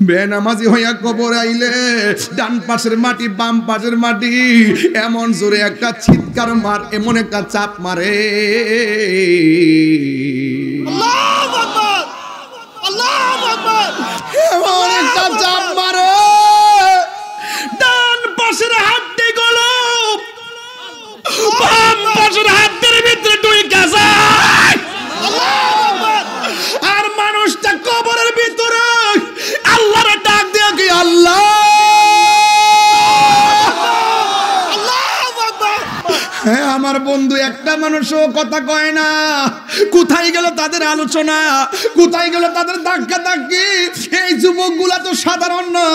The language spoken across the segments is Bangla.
বেনামাজি হইয়া কবর আইলে ডান পাশের মাটি বাম পাশের মাটি এমন জোরে একটা চিৎকার মার, এমন একটা চাপ মারে, আল্লাহু আকবার, আল্লাহু আকবার, এমন একটা চাপ মারে, ডান পাশের হাড্ডি গুলো বাম পাশের হাড্ডির ভিতরে ঢুকে যায়। আর মানুষটা কবরের ভিতরে আল্লাহর ডাক দিয়ে কি আল্লাহ, হ্যাঁ আমার বন্ধু একটা মানুষও কথা কয় না। কোথায় গেল তাদের আলোচনা, কোথায় গেল তাদের ধাক্কা ধাক্কি? এই যুবকগুলা তো সাধারণ না,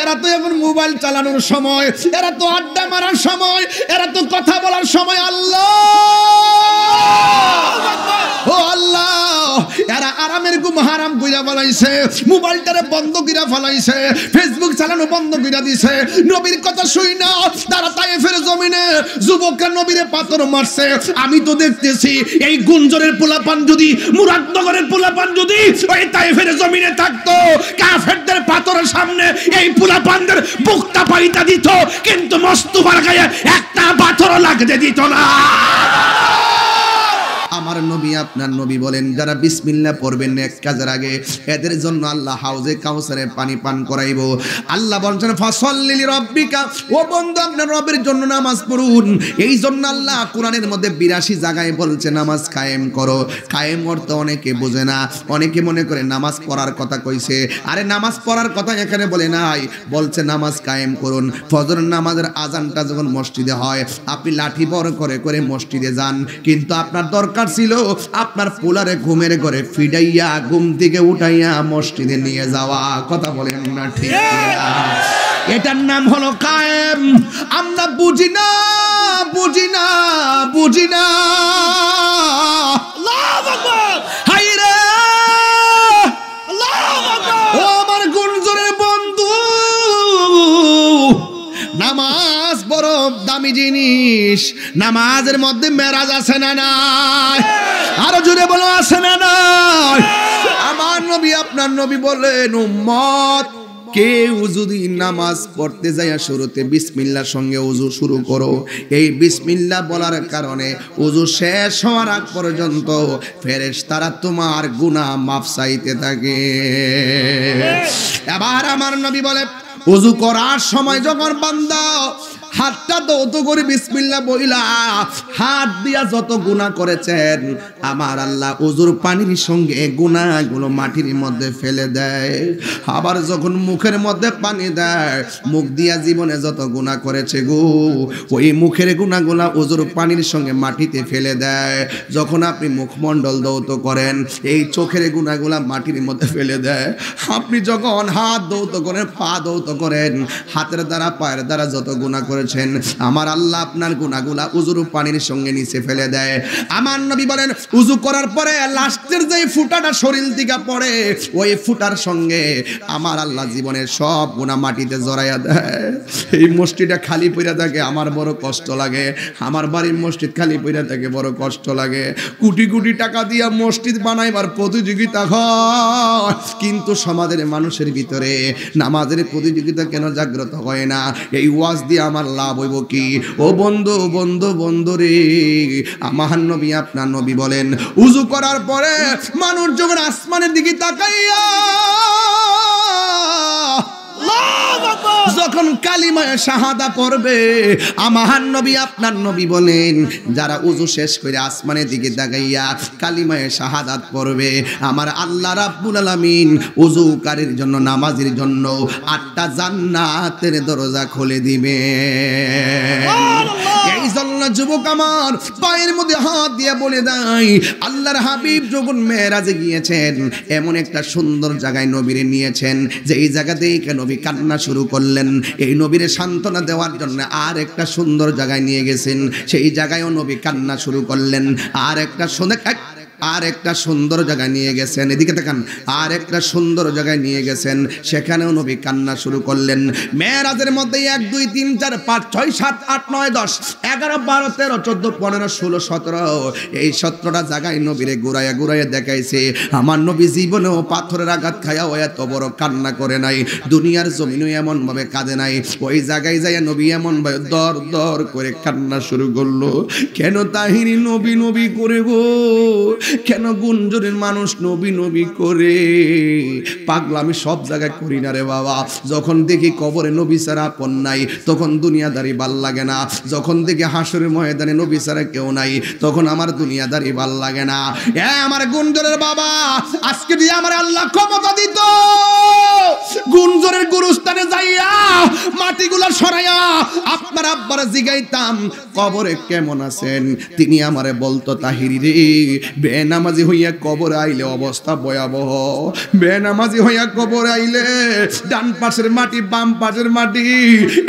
এরা তো এখন মোবাইল চালানোর সময়, এরা তো আড্ডা মারার সময়, এরা তো কথা বলার সময়। আল্লাহ ও আল্লাহ, এরা আরামের ঘুম হারাম কইরা ফেলাইছে, মোবাইলটারে বন্ধ কইরা ফেলাইছে, ফেসবুক চালানো বন্ধ কইরা দিছে। নবীর কথা শুই না তারা তায়েফের জমিনে যুবকরা নবীরে পাথর মারছে। আমি তো দেখতেছি এই গুঞ্জরের পোলাপান যদি, মুরাদনগরের পোলাপান যদি ওই তায়েফের জমিনে থাকতো, কাফেরদের পাথরের সামনে এই পোলাপানদের বুকটা পাইতা দিত, কিন্তু মোস্তফার গায়ে একটা পাথরও লাগতে দিত না। আমার নবী আপনার নবী বলেন, যারা বিসমিল্লাহ পড়বেন এক কাজের আগে, এদের জন্য আল্লাহ হাউজে কাউসারের পানি পান করাইবো। আল্লাহ বলছেন ফাসাল্লি লিরাব্বিকা, ও বন্ধু আপনার রবের জন্য নামাজ পড়ুন। এই জন্য আল্লাহ কোরআনের মধ্যে 82 জায়গায় বলছে নামাজ কায়েম করো। কায়েম অর্থ অনেকে বোঝে না, অনেকে মনে করে নামাজ পড়ার কথা কইছে। আরে নামাজ পড়ার কথা এখানে বলে নাই, বলছে নামাজ কায়েম করুন। ফজর নামাজের আজানটা যখন মসজিদে হয়, আপনি লাঠি বড় করে করে মসজিদে যান, কিন্তু আপনার দরকার ছিল আপনার পোলারে ঘুমের ঘরে ফিডাইয়া ঘুম থেকে উঠাইয়া মসজিদে নিয়ে যাওয়া। কথা বলেন না ঠিক না? এটার নাম হলো কায়েম। আমরা বুঝি না, বুঝি না, বুঝি না। আল্লাহু আকবার, হাই রে আল্লাহু আকবার। ও আমার গুঞ্জরের বন্ধু, নামাজ বড় দামি জিনিস। নামাজের মধ্যে মেরাজ আছে না নাই? আরো জোরে বলো আছে না নাই? আমার নবী আপনার নবী বলেন, উম্মত কেউ যদি নামাজ পড়তে যায় শুরুতে বিসমিল্লাহর সঙ্গে ওযু শুরু করো, এই বিসমিল্লাহ বলার কারণে ওযু শেষ হওয়ার আগ পর্যন্ত ফেরেশতারা তোমার গুনাহ মাফ চাইতে থাকে। এবার আমার নবী বলে, ওযু করার সময় যখন বান্দা হাতটা দৌত করে বিসমিল্লাহ বইলা হাত দিয়া যত গুনাহ করেছেন, আমার আল্লাহ ওযুর পানির সঙ্গে গুনাহগুলো মাটির মধ্যে ফেলে দেয়। আবার যখন মুখের মধ্যে পানি দেয়, মুখ দিয়া জীবনে যত গুনাহ করেছে গো, ওই মুখের গুনাহগুলো ওযুর পানির সঙ্গে মাটিতে ফেলে দেয়। যখন আপনি মুখমণ্ডল দৌত করেন, এই চোখের গুনাহগুলো মাটির মধ্যে ফেলে দেয়। আপনি যখন হাত দৌত করেন, পা দৌত করেন, হাতের দ্বারা পায়ের দ্বারা যত গুনাহ করেছেন, আমার আল্লাহ আপনার গুনাহগুলা উযুর পানির সঙ্গে নিচে ফেলে দেয়। আমার নবী বলেন, উযু করার পরে লাস্টের যে ফুটাটা শরীর থেকে পড়ে, ওই ফুটার সঙ্গে আমার আল্লাহ জীবনের সব গুনাহ মাটিতে জড়াইয়া দেয়। এই মসজিদটা খালি পড়ে থাকে, আমার বড় কষ্ট লাগে। আমার বাড়ির মসজিদ খালি পড়ে থাকে, বড় কষ্ট লাগে। কোটি কোটি টাকা দিয়া মসজিদ বানাইবার প্রতিযোগিতা হয়, কিন্তু সমাজের মানুষের ভিতরে নামাজের প্রতিযোগিতা কেন জাগ্রত হয় না? এই ওয়াজ দিয়ে আমার লাভ হইব কি? ও বন্ধু, বন্ধু, বন্ধু রে, আমার নবী আপনার নবী বলেন, উযু করার পরে মানুষ যখন আসমানের দিকে তাকাইয়া যখন কালিমায়ে শাহাদা পড়বে, আমার নবী আপনার নবী বলেন, যারা উযু শেষ করে আসমানের দিকে তাকাইয়া কালিমায়ে শাহাদাত পড়বে, আমার আল্লাহ রাব্বুল আলামিন উযুকারীর জন্য, নামাজীর জন্য 8টা জান্নাতের দরজা খুলে দিবে। এই জন্য যুবক আমার পায়ের মধ্যে হাত দিয়ে বলে দেয়, আল্লাহর হাবিব যখন মেরাজে গিয়েছেন, এমন একটা সুন্দর জায়গায় নবীরে নিয়েছেন, যে এই জায়গাতেই নবী কান্না শুরু করলেন। এই নবীরে সান্ত্বনা দেওয়ার জন্য আর একটা সুন্দর জায়গায় নিয়ে গেছেন, সেই জায়গায়ও নবী কান্না শুরু করলেন। আর একটা আর একটা সুন্দর জায়গায় নিয়ে গেছেন, এদিকে তাকান, আর একটা সুন্দর জায়গায় নিয়ে গেছেন, সেখানেও নবী কান্না শুরু করলেন। মেরাজের মধ্যে 1 2 3 4 5 6 7 8 9 10 11 12 13 14 15 16 17 এই 17টা জায়গায় নবীরে ঘুরাইয়া ঘুরাইয়া দেখাইছে। আমার নবী জীবনেও পাথরের আঘাত খায়াও এত বড় কান্না করে নাই, দুনিয়ার জমিনও এমন ভাবে কাঁদে নাই। ওই জায়গায় যাইয়া নবী এমন ভাবে দর দর করে কান্না শুরু করলো। কেন তাহিরি নবী নবী করে গো, কেন গুঞ্জনের মানুষ নবী নবী করে? পাগলা আমি সব জায়গায় করি না রে বাবা। যখন দেখি কবরে নবী ছাড়া আপন নাই, তখন দুনিয়াদারি ভাল লাগে না। যখন দেখি হাসরের ময়দানে নবী ছাড়া কেউ নাই, তখন আমার দুনিয়াদারি ভাল লাগে না। আমার গুঞ্জনের বাবা, আজকে দিয়ে আমার আল্লাহ ক্ষমতা দিত, গুঞ্জনের গুরুস্থানে যাইয়া মাটিগুলা সরাইয়া আপনার আব্বার জিগাইতাম কবরে কেমন আছেন, তিনি আমারে বলতো তাহিরি রে, বেনামাজি হইয়া কবরে আইলে অবস্থা ভয়াবহ। বেনামাজি হইয়া কবরে আইলে ডান পাশের মাটি বাম পাশের মাটি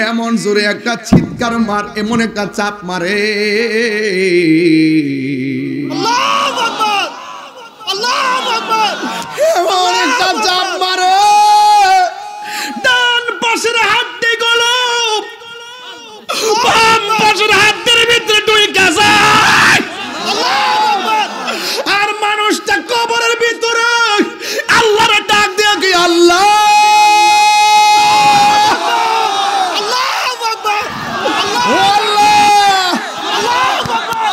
এমন জোরে একটা চিৎকার মার, এমন একটা চাপ মারে, আল্লাহু আকবার, আল্লাহু আকবার, এমন একটা চাপ মারে, ডান পাশের হাড্ডি গুলো বাম পাশের হাড্ডির ভিতরে ঢুকে যায়। আল্লাহু আকবার, আর মানুষটা কবরের ভিতরে আল্লাহর ডাক দিয়ে কি আল্লাহ আল্লাহু আকবার, আল্লাহ আল্লাহু আকবার,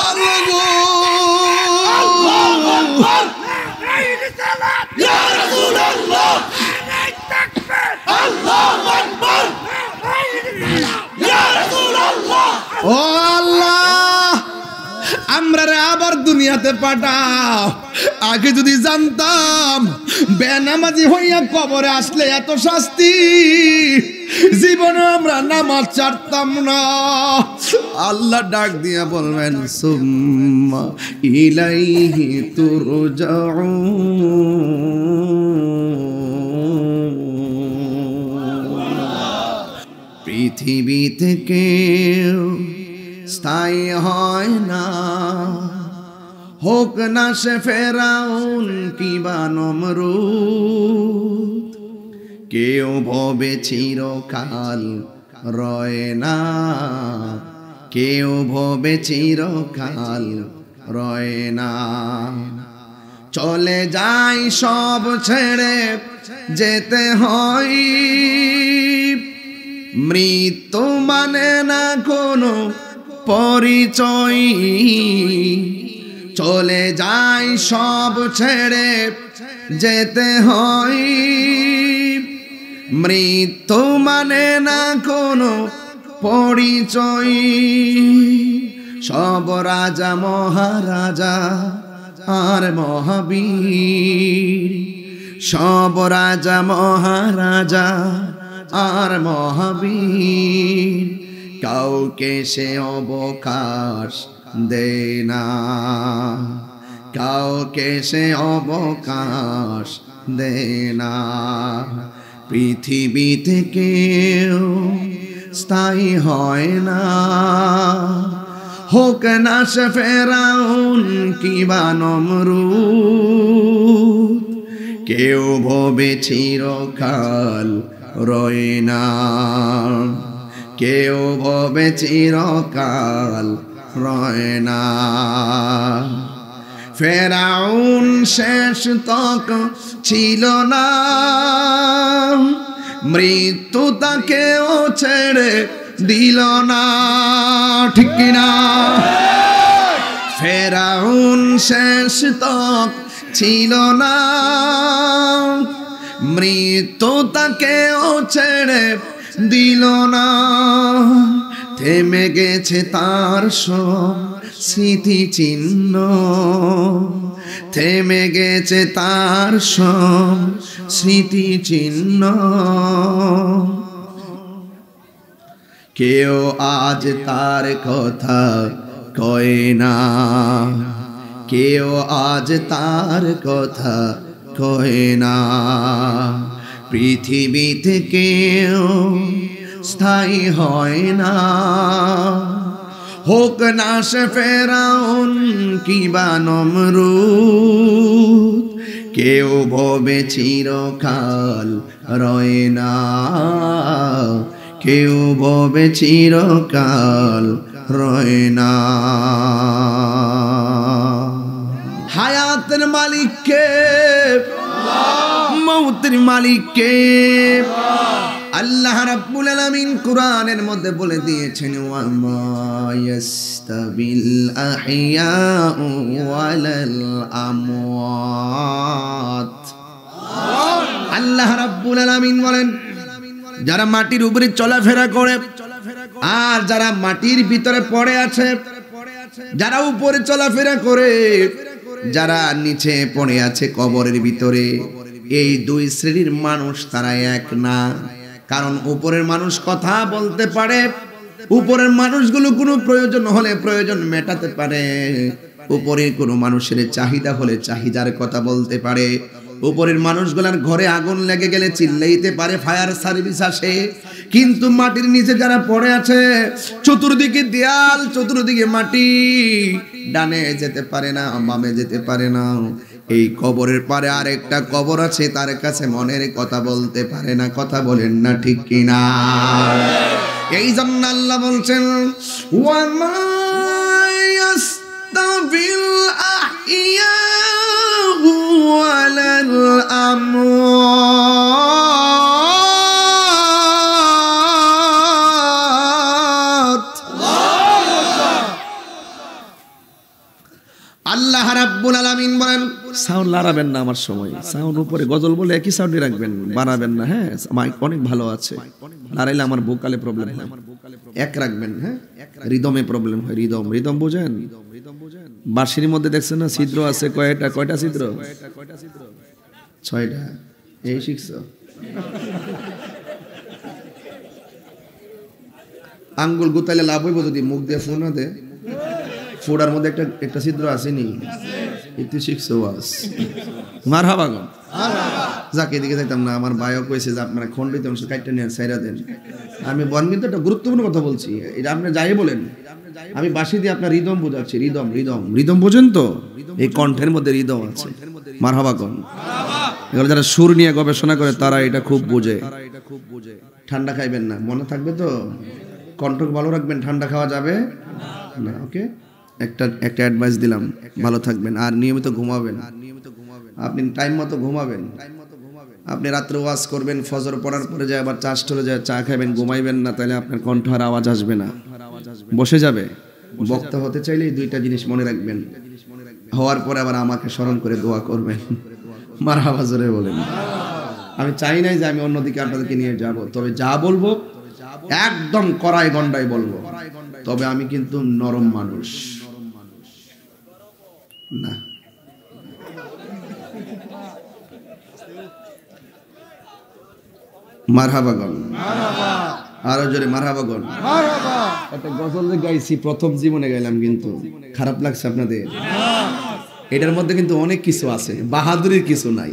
আল্লাহু আকবার, ইয়া রাসূলুল্লাহ, আল্লাহু আকবার, ইয়া রাসূলুল্লাহ। ও আল্লাহ, আমরা আবার দুনিয়াতে পাঠাও। আগে যদি জানতাম বেনামাজি হইয়া কবরে আসলে এত শাস্তি, জীবনে আমরা নামাজ ছাড়তাম না। আল্লাহ ডাক দিয়া বলবেন সুম্মা ইলাইহি তুরজাউন। পৃথিবীতে কেউ স্থায়ী হয় না, হোক না সে ফেরাউন কিবা নমরুদ, কেউ ভবে চিরকাল রয় না, কেউ ভবে চিরকাল রয় না। চলে যাই সব ছেড়ে যেতে হয়, মৃত্যু মানে না কোনো পরিচয়। চলে যাই সব ছেড়ে যেতে হয়, মৃত্যু মানে না কোনো পরিচয়। সব রাজা মহারাজা আর মহাবীর, সব রাজা মহারাজা আর মহাবীর, কাউকে সে অবকাশ দেয় না, কাউকে সে অবকাশ দেয় না। পৃথিবী থেকে স্থায়ী হয় না, হোক না সে ফেরাউন কিবা নমরুদ, কেউ ভবে চিরকাল রয় না, কেউ ভবে চিরকাল রয় না। ফেরাউন শেষ তক ছিল না, মৃত্যু তাকেও ছেড়ে দিল না, ঠিক কিনা? ফেরাউন শেষ তক ছিল না, মৃত্যু তাকেও ছেড়ে দিল না। থেমে গেছে তার সব স্মৃতি চিহ্ন, থেমে গেছে তার সব স্মৃতি চিহ্ন। কেউ আজ তার কথা কয় না, কেউ আজ তার কথা কয় না। পৃথিবী থেকেও স্থায়ী হয় না, হোক নাশ ফেরাউন কিবা নমরুদ, কেউ ভবে চিরকাল রয় না, কেউ ভবে চিরকাল রয় না। হায়াতের মালিক কে? মৌতের মালিক কে? আল্লাহ রাব্বুল আলামিন কোরআনের মধ্যে বলে দিয়েছেন, ওয়া মা ইয়াস্তাবিল আহইয়াউ ওয়ালাল আমওয়াত। আল্লাহ রাব্বুল আলামিন বলেন, যারা মাটির উপরে চলাফেরা করে আর যারা মাটির ভিতরে পড়ে আছে, যারা উপরে চলাফেরা করে, যারা নিচে পড়ে আছে কবরের ভিতরে, এই দুই শ্রেণীর মানুষ তারা এক না। কারণ উপরের মানুষ কথা বলতে পারে, উপরের মানুষগুলো কোনো প্রয়োজন হলে প্রয়োজন মেটাতে পারে, উপরের কোনো মানুষের চাহিদা হলে চাহিদার কথা বলতে পারে, উপরের মানুষগুলার ঘরে আগুন লেগে গেলে চিল্লাইতে পারে, ফায়ার সার্ভিস আসে। কিন্তু মাটির নিচে যারা পড়ে আছে, চতুর্দিকে দেয়াল, চতুর্দিকে মাটি, ডানে যেতে পারে না, বামে যেতে পারে না। এই কবরের পারে আরেকটা কবর আছে, তার কাছে মনের কথা বলতে পারে না। কথা বলেন না ঠিক কিনা? এই জন্য আল্লাহ বলছেন, ওয়া মা ইয়াস্তাবিল আহইয়াউ ওয়ালাল আমওয়াত। আল্লাহ রাব্বুল আলামিন বলেন, সাউন্ড লড়াবেন না, আমার সময় সাউন্ড উপরে গজল বলে একই সাউন্ডে রাখবেন, বাড়াবেন না। হ্যাঁ, মাইক অনেক ভালো আছে, লড়াইলে আমার ভোকালে প্রবলেম হয়। এক রাখবেন। হ্যাঁ, রিদমে প্রবলেম হয়। রিদম, রিদম বুঝেন? বাঁশির মধ্যে দেখছেন না ছিদ্র আছে কয়টা? কয়টা ছিদ্র? 6টা। এই শিখছো? আঙ্গুল গুতাইলে লাভ হইব যদি মুখ দিয়ে ফোন না দে। ফোড়ার মধ্যে একটা ছিদ্র আসেনি, একটু শিখছো বাস। মারহাবা গো, যাকে এদিকে যাইতাম না। আমার ভাইও কইছে যে আপনারা খন্ডিত অংশ কাটতে নিয়ে ছাইরা দেন। আমি বন কিন্তু একটা গুরুত্বপূর্ণ কথা বলছি, এটা আপনি যাই বলেন, আমি বাঁশি দিয়ে আপনার রিদম বোঝাচ্ছি। রিদম, রিদম, রিদম বোঝেন তো? এই কণ্ঠের মধ্যে রিদম আছে। মারহাবা গো। এগুলো যারা সুর নিয়ে গবেষণা করে তারা এটা খুব বোঝে। ঠান্ডা খাইবেন না, মনে থাকবে তো? কণ্ঠ ভালো রাখবেন, ঠান্ডা খাওয়া যাবে না। ওকে, একটা অ্যাডভাইস দিলাম, ভালো থাকবেন আর নিয়মিত ঘুমাবেন। আপনি টাইম মতো ঘুমাবেন। আপনি রাত্রে ওয়াজ করবেন, ফজর পড়ার পরে যায় আবার চা স্টলে যায় চা খাবেন, ঘুমাইবেন না, তাহলে আপনার কণ্ঠ আর আওয়াজ আসবে না, বসে যাবে। বক্তা হতে চাইলে এই দুইটা জিনিস মনে রাখবেন। হওয়ার পরে আবার আমাকে স্মরণ করে দোয়া করবেন। মারহাবা জোরে বলেন। আমি চাই নাই যে আমি অন্যদিকে আপনাদেরকে নিয়ে যাব, তবে যা বলবো একদম কড়াই গন্ডাই বলবো। তবে আমি কিন্তু নরম মানুষ না। মারহাবা গন, আরো জোরে মারহাবা গন। একটা গজল যে গাইছি প্রথম জীবনে গাইলাম, কিন্তু খারাপ লাগছে আপনাদের? এটার মধ্যে কিন্তু অনেক কিছু আছে, বাহাদুরির কিছু নাই।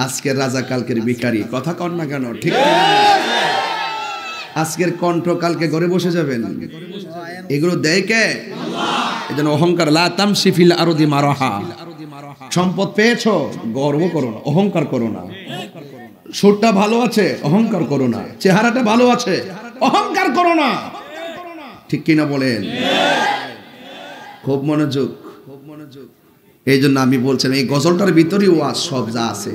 আজকের রাজা কালকের ভিখারি, কথা কন না কেন? ঠিক আজকের কণ্ঠ কালকে ঘরে বসে যাবেন। এগুলো দেয় কে? এজন্য অহংকার, লা তামশি ফিল আরদি মারাহা। সম্পদ পেয়েছো, গর্ব করো না, অহংকার করো না। সুরটা ভালো আছে, অহংকার করো না। চেহারাটা ভালো আছে, অহংকার করো না। ঠিক কিনা বলেন? খুব মনোযোগ। এই জন্য আমি বলছিলাম এই গজলটার ভিতরেই ওয়াজ সব যা আছে।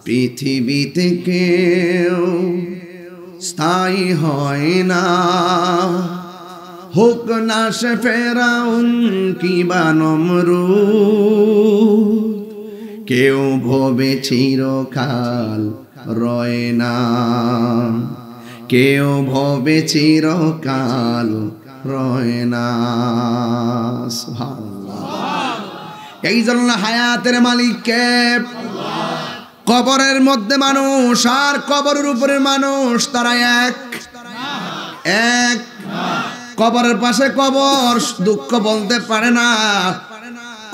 পৃথিবীতে কেউ স্থায়ী হয় না, হোক না সে ফেরাউন কিবা নমরুদ, কেউ ভবে চিরকাল রয় না, কেউ ভবে চিরকাল রয় না। এই জন্য হায়াতের মালিক কে? কবরের মধ্যে মানুষ আর কবরের উপরের মানুষ তারা এক এক। কবরের পাশে কবর দুঃখ বলতে পারে না,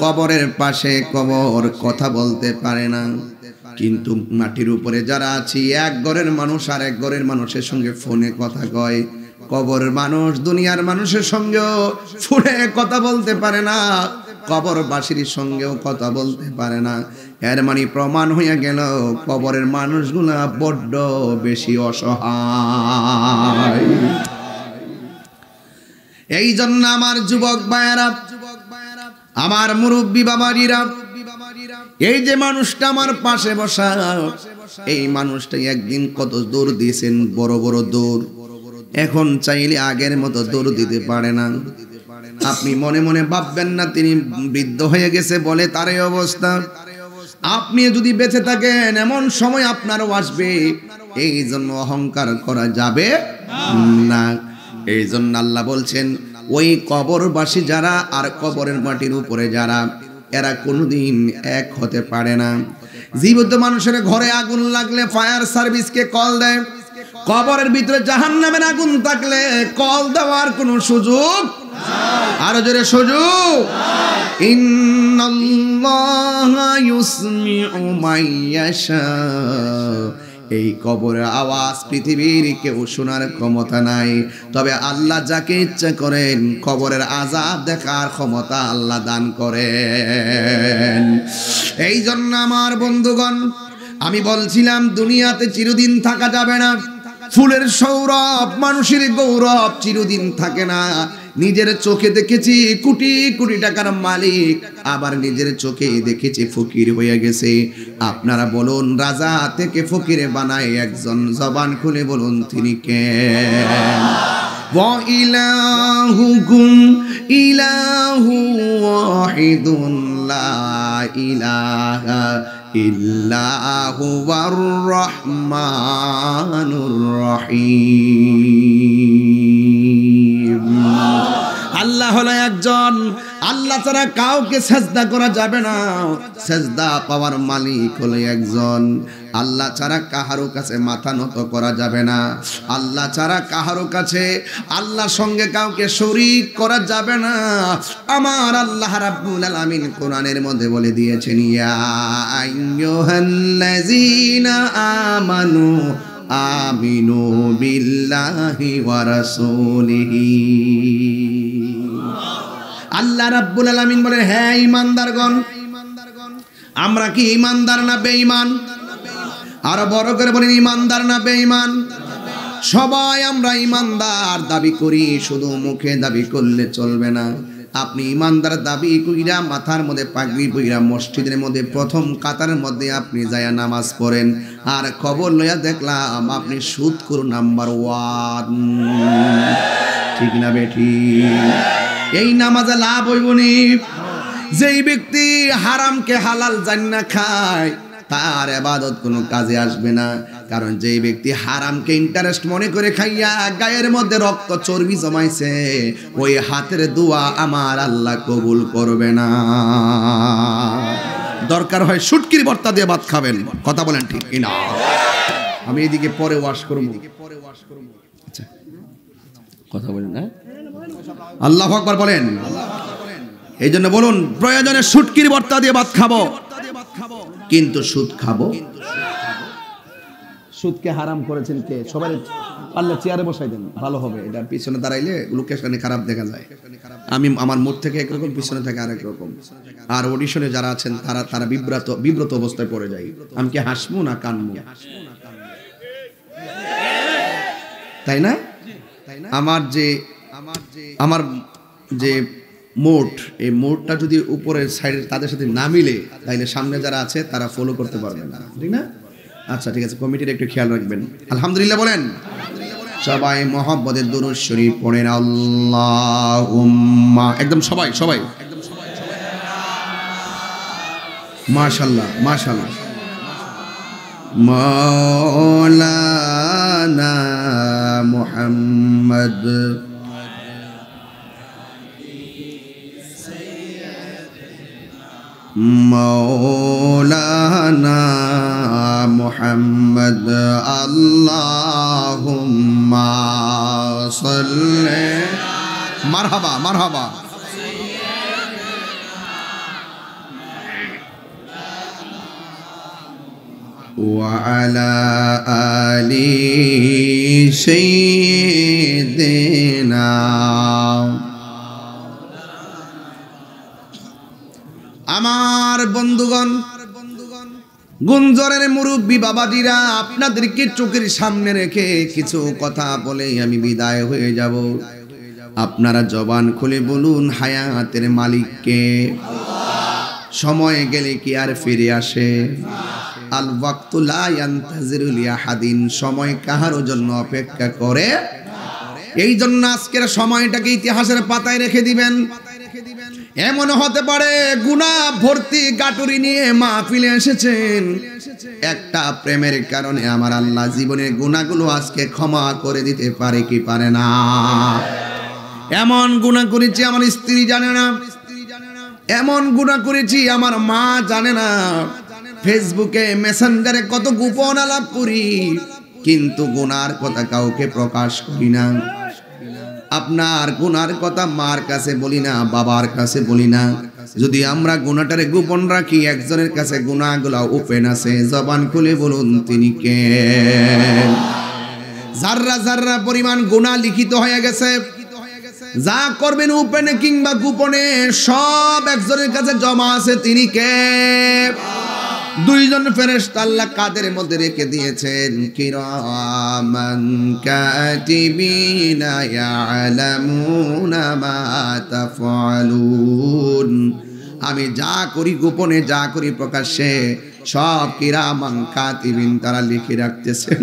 কবরের পাশে কবর কথা বলতে পারে না। কিন্তু মাটির উপরে যারা আছি, এক ঘরের মানুষ আর এক ঘরের মানুষের সঙ্গে ফোনে কথা কয়, কবরের মানুষ দুনিয়ার মানুষের সঙ্গেও ফুড়ে কথা বলতে পারে না, কবরবাসীর সঙ্গেও কথা বলতে পারে না। এর মানে প্রমাণ হইয়া গেল কবরের মানুষগুলা বড্ড বেশি অসহায়। এই জন্য আমার যুবক ভাইয়েরা, আমার মুরব্বী বাবাজিরা, এই যে মানুষটা আমার পাশে বসা, এই মানুষটাই একদিন কত দৌড় দিয়েছেন, বড় বড় দৌড়। এখন চাইলে আগের মতো দৌড় দিতে পারে না। আপনি মনে মনে ভাববেন না তিনি বৃদ্ধ হয়ে গেছে বলে তার এই অবস্থা। আপনি যদি বেঁচে থাকেন এমন সময় আপনারও আসবে, এই জন্য অহংকার করা যাবে না। এই জন্য আল্লাহ বলছেন ওই কবরবাসী যারা আর কবরের মাটির উপরে যারা, এরা কোনোদিন এক হতে পারে না। জীবিত মানুষের ঘরে আগুন লাগলে ফায়ার সার্ভিসকে কল দেয়, কবরের ভিতরে জাহান্নামের আগুন থাকলে কল দেওয়ার কোনো সুযোগ, আরো জোরে সুযোগ, ইন্নাল্লাহা ইউসমিউ মাইয়াশা। এই কবরের আওয়াজ পৃথিবীর কেউ শোনার ক্ষমতা নাই, তবে আল্লাহ যাকে ইচ্ছা করেন কবরের আযাব দেখার ক্ষমতা আল্লাহ দান করেন। এই জন্য আমার বন্ধুগণ, আমি বলছিলাম দুনিয়াতে চিরদিন থাকা যাবে না। ফুলের সৌরভ, মানুষের গৌরব চিরদিন থাকে না। নিজের চোখে দেখেছি কোটি কোটি টাকার মালিক, আবার নিজের চোখে দেখেছি ফকির হয়ে গেছে। আপনারা বলুন, রাজা থেকে ফকিরে বানায় একজন, জবান খুলে বলুন তিনি কে? ওয়া ইলাহুকুম ইলাহু ওয়াহিদুন লা ইলাহা ইল্লাহু হুয়ার রহমানুর রহিম। আল্লাহ হলো একজন, আল্লাহ ছাড়া কাউকে সেজদা করা যাবে না। সেজদা পাওয়ার মালিক হলো একজন, আল্লাহ ছাড়া কাহারো কাছে মাথা নত করা যাবে না। আল্লাহ ছাড়া কাহারো কাছে, আল্লাহর সঙ্গে কাউকে শরীক করা যাবে না। আমার আল্লাহ রাব্বুল আলামিন কোরআনের মধ্যে বলে দিয়েছেন, ইয়া আইয়ুহাল্লাযীনা আমানু আমিনু বিল্লাহি ওয়া রাসূলিহি। আল্লাহ রাব্বুল আলামিন বলে, হ্যাঁ ঈমানদারগণ, আমরা কি ঈমানদার না বেঈমান? আরো বড় করে বলেন, ঈমানদার না বেঈমান? সবাই আমরা ঈমানদার দাবি করি, শুধু মুখে দাবি করলে চলবে না। আপনি ঈমানদার দাবি কইরা মাথার মধ্যে পাগড়ি পইরা মসজিদের মধ্যে প্রথম কাতারের মধ্যে আপনি যায়া নামাজ পড়েন, আর খবর লইয়া দেখলাম আপনি সুদখোর নাম্বার 1। ঠিক না বেঠি? এই নামাজে লাভ হইবনি। যেই ব্যক্তি হারামকে হালাল জান্না খায়, তার ইবাদত কোনো কাজে আসবে না। কারণ যেই ব্যক্তি হারামকে ইন্টারেস্ট মনে করে খাইয়া গায়ের মধ্যে রক্ত চর্বি জমাইছে, ওই হাতের দোয়া আমার আল্লাহ কবুল করবে না। দরকার হয় শুটকির ভর্তা দিয়ে ভাত খাবেন। কথা বলেন ঠিক কিনা? আমি এদিকে পরে ওয়াশ করব। আচ্ছা, কথা বলেন না? আল্লাহু আকবার বলেন। এই জন্য বলুন, প্রয়োজনে শুটকির ভর্তা দিয়ে ভাত খাবো, কিন্তু সুদ খাবো। সুদকে হারাম করেছেন কে? সবাই পারলে চেয়ারে বসাই দেন, ভালো হবে। এটা পিছনে দাঁড়াইলে লোকেশনে খারাপ দেখা যায়। আমি আমার মুখ থেকে একরকম, পিছনে থেকে আরেক রকম। আর অডিশনে যারা আছেন তারা বিব্রত অবস্থায় পড়ে যায়। আমি কি হাসবো না কানবো? তাই না? আমার যে মোট, এই মোটটা যদি উপরের সাইডে তাদের সাথে না মিলে, তাইলে সামনে যারা আছে তারা ফলো করতে পারবে না। ঠিক না? আচ্ছা ঠিক আছে, কমিটির একটু খেয়াল রাখবেন। আলহামদুলিল্লাহ বলেন। সবাই মুহাম্মদের দুরূদ শরীফ পড়েন। আল্লাহুম্মা, একদম সবাই মাশাআল্লাহ মাশাআল্লাহ। মাওলানা মুহাম্মদ মাওলানা মুহাম্মদ আল্লাহুম্মা সাল্লি। মারহাবা মারহাবা। ওয়া আলা আলি সাইয়্যিদিনা না। আমার বন্ধুগণ, গুঞ্জরের মুরব্বী বাবাজিরা, আপনাদেরকে চোখের সামনে রেখে কিছু কথা বলে আমি বিদায় হয়ে যাব। আপনারা জবান খুলে বলুন, হায়াতের মালিককে? সময় গেলে কি আর ফিরে আসে? আল ওয়াক্তু লা ইয়ানতাজিরু লিআহাদিন, সময় কাহারও জন্য অপেক্ষা করে। এই জন্য আজকের সময়টাকে ইতিহাসের পাতায় রেখে দিবেন। এমন হতে পারে গুনাহ ভর্তি গাটুরি নিয়ে মাহফিলে এসেছেন, একটা প্রেমের কারণে আমার আল্লাহ জীবনের গুনাহগুলো আজকে ক্ষমা করে দিতে পারে কি পারে না? এমন গুনাহ করেছি আমার স্ত্রী জানে না, এমন গুনাহ করেছি আমার মা জানে না। ফেসবুকে মেসেঞ্জারে কত গোপন আলাপ করি, কিন্তু গুনার কথা কাউকে প্রকাশ করি না। আপনার গুনার কথা মার কাছে বলি না, বাবার কাছে বলি না। যদি আমরা গুনাহটারে গোপন রাখি, একজনের কাছে গুনাহগুলো ওপেন আছে, জবান খুলে বলুন তিনি কে? জাররা জাররা পরিমাণ গুনাহ লিখিত হয়ে গেছে। যা করবেন ওপেনে কিংবা গোপনে সব একজনের কাছে জমা আছে, তিনি কে? দুইজন ফেরেশতা আল্লাহ কাদের মধ্যে রেখে দিয়েছেন, কিরামান কাতিবিনা ইয়ালামুনা মা তাফআলুন। আমি যা করি গোপনে, যা করি প্রকাশ্যে, সব কিরামান কাতিবিন তারা লিখে রাখতেছেন।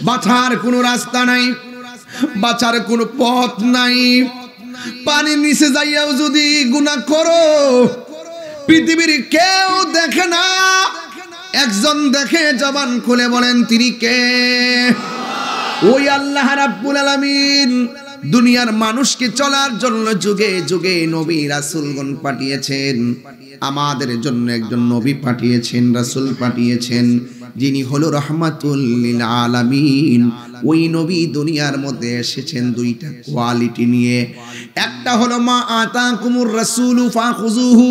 বাঁচার কোনো রাস্তা নাই, বাঁচার কোনো পথ নাই। পানির নিচে যাইয়াও যদি গুনাহ করো, পৃথিবীর কেউ দেখে না, একজন দেখে, জবান খুলে বলেন তিনি কে? ওই আল্লাহ রাব্বুল আলামিন দুনিয়ার মানুষকে চলার জন্য যুগে যুগে নবী রাসূলগণ পাঠিয়েছেন। আমাদের জন্য একজন নবী পাঠিয়েছেন, রাসূল পাঠিয়েছেন, যিনি হলো রাহমাতুল লিল আলামিন। ওই নবী দুনিয়ার মধ্যে এসেছেন দুইটা কোয়ালিটি নিয়ে। একটা হলো মা আতাকুমুর রাসূলু ফাখুযুহু,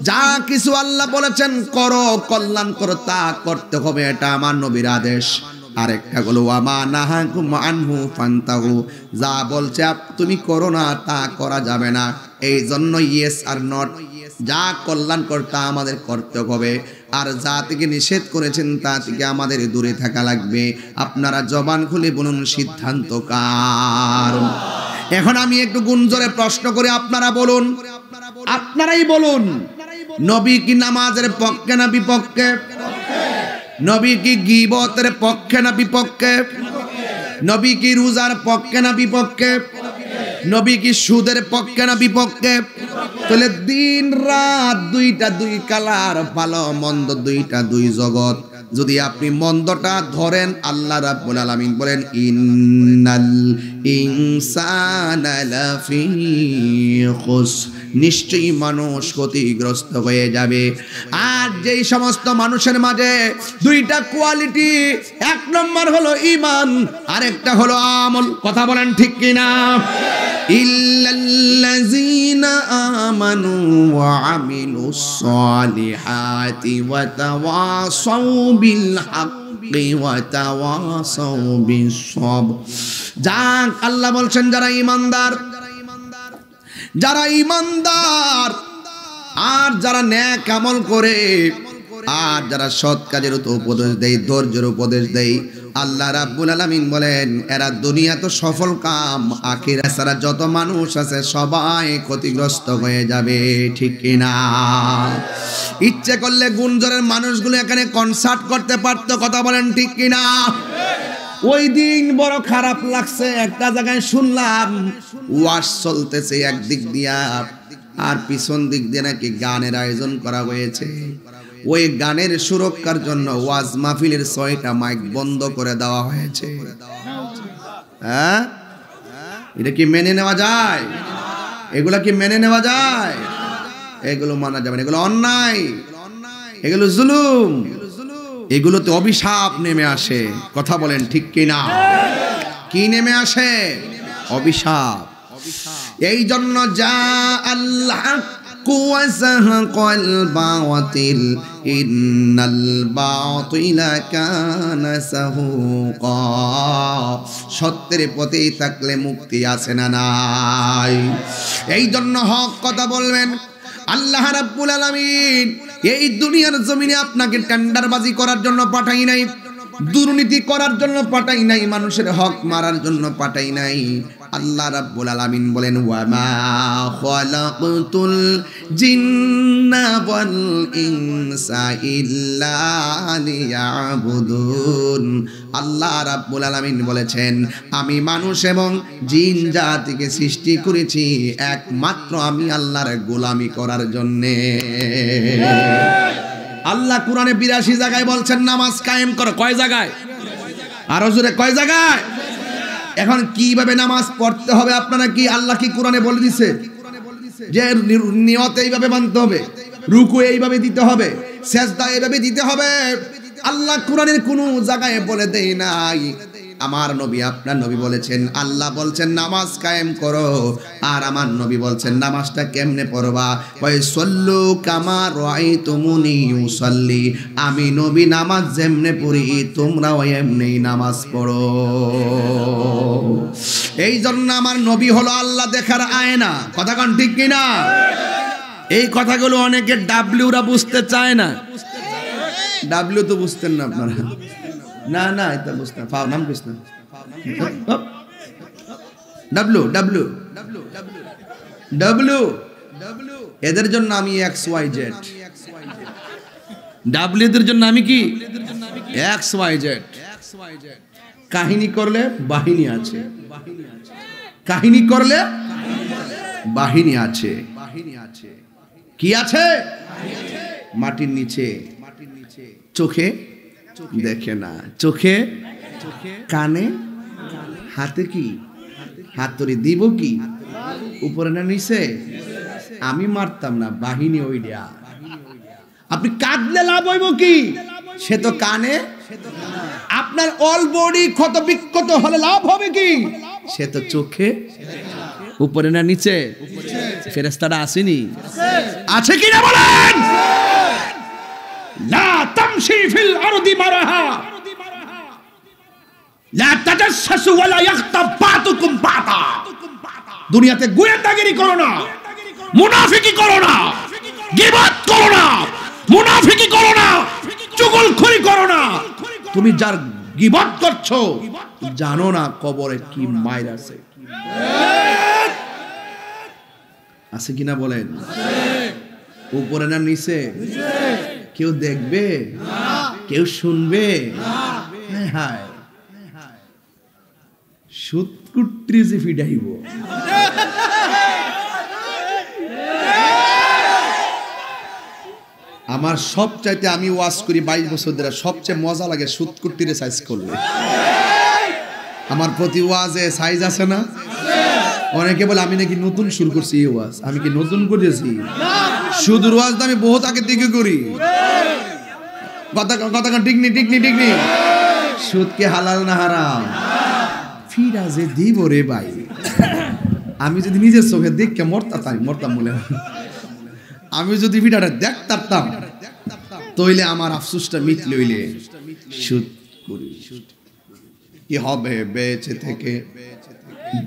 যা কিছু আল্লাহ বলেছেন করো, কল্যাণ করো, তা করতে হবে, এটা আমার নবীর আদেশ। আরেকটা হলো ওয়ামা নাহাকুম আনহু ফান্তাহু, যা বলছে তুমি করো না, তা করা যাবে না। এই জন্য ইয়েস আর নট, যা কল্যাণ করতে আমাদের করতে হবে, আর যা থেকে নিষেধ করেছেন তা থেকে আমাদের দূরে থাকা লাগবে। আপনারা জবান খুলে বলুন সিদ্ধান্ত কার? এখন আমি একটু গুঞ্জরে প্রশ্ন করে আপনারা বলুন, আপনারাই বলুন, নবী কি নামাজের পক্ষে না বিপক্ষে? নবী কি গীবতের পক্ষে না বিপক্ষে? নবী কি রোজার পক্ষে না বিপক্ষে? নবী কি সুদের পক্ষে না বিপক্ষে? তাহলে দিন রাত দুইটা, দুই কালার, ভালো মন্দ দুইটা, দুই জগৎ। যদি আপনি মন্দটা ধরেন, আল্লাহ রাব্বুল আলামিন বলেন ইন্নাল ইনসানা লাফি খুসর, নিশ্চয়ই মানুষ ক্ষতিগ্রস্ত হয়ে যাবে। আর যেই সমস্ত মানুষের মাঝে দুইটা কোয়ালিটি, এক নম্বর হলো ঈমান, আরেকটা হলো আমল। কথা বলেন ঠিক কিনা? ইল্লাল্লাযীনা আমানু ওয়া আমিলুস সালিহাতি ওয়া তাওয়াসাউ বিল হাক্কি ওয়া তাওয়াসাউ বিস সবর। যাক, আল্লাহ বলছেন যারা ঈমানদার, যারা ঈমানদার আর যারা নেক আমল করে আর যারা সৎ কাজের উপদেশ দেয়, ধৈর্যের উপদেশ দেয়, আল্লাহ রাব্বুল আলামিন বলেন এরা দুনিয়া তো সফল কাম, আখিরাত ছাড়া যত মানুষ আছে সবাই ক্ষতিগ্রস্ত হয়ে যাবে। ঠিক কিনা? ইচ্ছে করলে গুঞ্জরের মানুষগুলো এখানে কনসার্ট করতে পারতো। কথা বলেন ঠিক কিনা? ওই দিন বড় খারাপ লাগছে, একটা জায়গায় শুনলাম ওয়াজ চলতেছে একদিক দিয়া, আর পিছন দিক দিয়ে নাকি গানের আয়োজন করা হয়েছে। ওই গানের সুরক্ষার জন্য ওয়াজ মাহফিলের 6টা মাইক বন্ধ করে দেওয়া হয়েছে। হ্যাঁ, এটা কি মেনে নেওয়া যায়? এগুলা কি মেনে নেওয়া যায়? এগুলো মানা যাবে না, এগুলো অন্যায়, এগুলো জুলুম, এগুলোতে অভিশাপ নেমে আসে। কথা বলেন ঠিক কিনা? কি নেমে আসে? অভিশাপ। এই জন্য যা আল্লাহ কুয়াসাহাকাল বাতিল ইন্নাল বাতিলা কানা সাহুকা, সত্যের পথেই থাকলে মুক্তি আছে না নাই? এই জন্য হক কথা বলবেন। আল্লাহ রাব্বুল আলামিন এই দুনিয়ার জমিনে আপনাকে টেন্ডারবাজি করার জন্য পাঠাই নাই, দুর্নীতি করার জন্য পাঠাই নাই, মানুষের হক মারার জন্য পাঠাই নাই। আল্লাহ রাব্বুল আলামিন বলেন ওয়া মা খালাকতুল জিন্না ওয়াল ইনসা ইল্লা লিয়াবুদুন। আল্লাহ রাব্বুল আলামিন বলেছেন আমি মানুষ এবং জিন জাতিকে সৃষ্টি করেছি একমাত্র আমি আল্লাহর গোলামি করার জন্য। আল্লাহ কোরআনে 82 জায়গায় বলছেন নামাজ কায়েম করো। কয় জায়গায়? আরো জোরে কয় জায়গায়? এখন কিভাবে নামাজ পড়তে হবে আপনারা কি আল্লাহ কি কোরআনে বলে দিছে যে নিয়ত এইভাবে মানতে হবে, রুকু এইভাবে দিতে হবে, সিজদা এইভাবে দিতে হবে? আল্লাহ কোরআনের কোনো জায়গায় বলে দেয় নাই। আমার নবী আপনার নবী বলেছেন, আল্লাহ বলছেন নামাজ কায়েম করো, আর আমার নবী বলছেন নামাজটা কেমনে পড়বা? ওই সল্লু কামা রাআইতুমুনি উসাল্লি, আমি নবী নামাজ যেমনে পড়ি তোমরাও এমনি নামাজ পড়ো। এই জন্য আমার নবী হলো আল্লাহ দেখার আয়না। কথা কোন ঠিক কিনা? এই কথাগুলো অনেকে ডাব্লিউরা বুঝতে চায় না। ডাব্লিউ তো বুঝতেন না আপনারা? না না এটা বুঝতেন, পাও নাম বুঝতেন। ডাব্লিউ ডাব্লিউ ডাব্লিউ এদের জন্য আমি এক্স ওয়াই জেড, ডাব্লিউ এদের জন্য আমি কি এক্স ওয়াই জেড। কাহিনী করলে বাহিনী আছে, কাহিনী করলে বাহিনী আছে। কি আছে? মাটির নিচে চোখে দেখে না, চোখে কানে হাতে কি হাতুড়ি দিব কি উপরে না নিচে? আমি মারতাম না, বাহিনী ওইটা। আপনি কাঁদলে লাভ হইব কি? সে তো কানে। আপনার অল বডি ক্ষত বিক্ষত হলে লাভ হবে কি? সে তো চোখে। উপরে না নিচে? ফেরেশতারা আসেনি? আছে কি না বলেন? লা তামশি ফিল আরদি মারাহা লা তাজাসসু ওয়ালা ইয়াগতাব বাতুকুম বাতা। দুনিয়াতে গোয়েন্দাগিরি করো না, মুনাফিকি করো না, গীবত করো না, মুনাফিকি করো না, চুগলখড়ি করো না। তুমি যার গীবত করছো জানো না কবরে কি মাইর আছে। আছে কিনা বলেন? উপরে না নিচে? কেউ দেখবে? কেউ শুনবে? হায় সুতকুট্রি যে ফিডাইব। আমার সবচাইতে আমি ওয়াজ করি 22 বছর ধরে, সবচেয়ে মজা লাগে সুতকুট্টিরে সাইজ করলে। আমার প্রতি ওয়াজে সাইজ আছে না? অনেকে বলে আমি নাকি নতুন শুরু করছি এই ওয়াজ। আমি কি নতুন করেছি? সুদূর ওয়াজ আমি বহুত আগে থেকে করি। কথা টিকনি টিকনি টিকনি। সুদ কি হালাল না হারাম? ফিরাজে দিব রে ভাই। আমি যদি নিজের চোখে দেখে মরতাম মনে হয়। আমি যদি ভিডিওটা দেখতাম তইলে আমার আফসোসটা মিট লইলে। সুদ করি কি হবে বেঁচে থেকে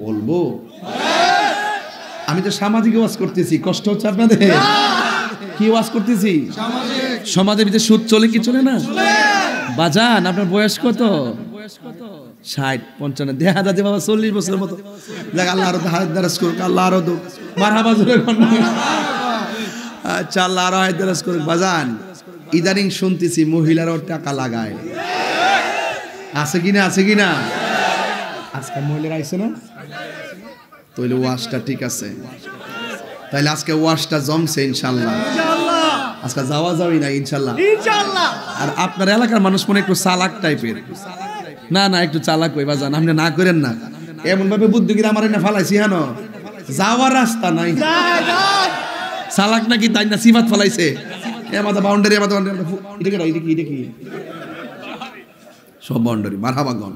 বলবো? আমি তো সামাজিক ওয়াজ করতেছি, কষ্ট হচ্ছে আপনাদের? কি ওয়াজ করতেছি? সমাজের ভিতরে সুদ চলে কি চলে না? বাজান আপনার বয়স কত? 60 55 দেখা যাচ্ছে বাবা 40 বছরের মতো। দেখ আল্লাহ আরো হায়াত দারাজ করুক, আল্লাহ আরো দো মারহাবা জোরে কোন। আচ্ছা আল্লাহ আরো হায়াত দারাজ করুক। বাজান ইদানিং শুনতেছি মহিলারাও টাকা লাগায়। আছে কিনা? আছে কিনা? আজকে মহিলারা আইছে না? তাইলে ওয়াজটা ঠিক আছে। তাইলে আজকে ওয়াজটা জমছে ইনশাআল্লাহ। আজকে যাওয়া যাবে না ইনশাআল্লাহ। ইনশাআল্লাহ। আর আপনার এলাকার মানুষ মনে একটু চালাক টাইপের। না না একটু চালাক হই বাজান, আপনি না করেন না। এমন ভাবে বুদ্ধিগিরি আমার এনে ফালাইছি হেন যাওয়ার রাস্তা নাই। চালাক নাকি তাই না সিফাত ফালাইছে। আমাদের বাউন্ডারি, আমাদের বাউন্ডারি এটা কি সব বাউন্ডারি। মারহাবা গন।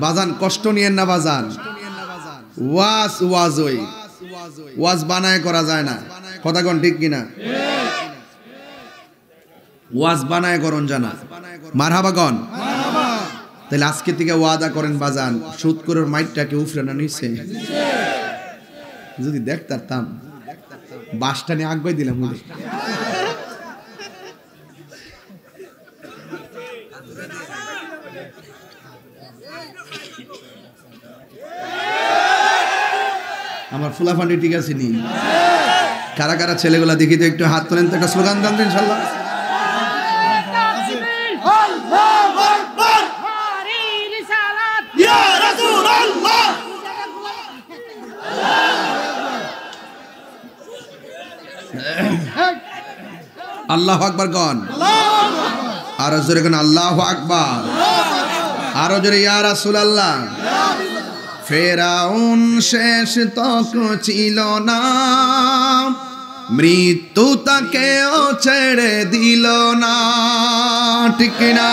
বাজান কষ্ট নিয়েন না বাজান। ওয়াজ ওই ওয়াজ বানায় করা যায় না। কথা কোন ঠিক কিনা? ওয়াজ বানায় করন জানা। মারহাবা গন। তাহলে আজকে থেকে ওয়াদা করেন বাজান, সুদ করে মাইটটাকে উফরে না নিছে যদি দেখতাম বাসটা নিয়ে আগুয়াই দিলাম। আমার ফুলাফান্ডি ঠিক আছে নি? কারা কারা ছেলেগুলা দেখি তো একটু হাত তোলেন তো, একটা স্লোগান দেন তো ইনশাল্লাহ। আল্লাহু আকবার গন, আরো জোরে গন আল্লাহু আকবার, আরো জোরে ইয়া রাসূলুল্লাহ। ফেরাউন শেষ তক ছিল না, মৃত্যু তাকেও ছেড়ে দিল না, ঠিক না?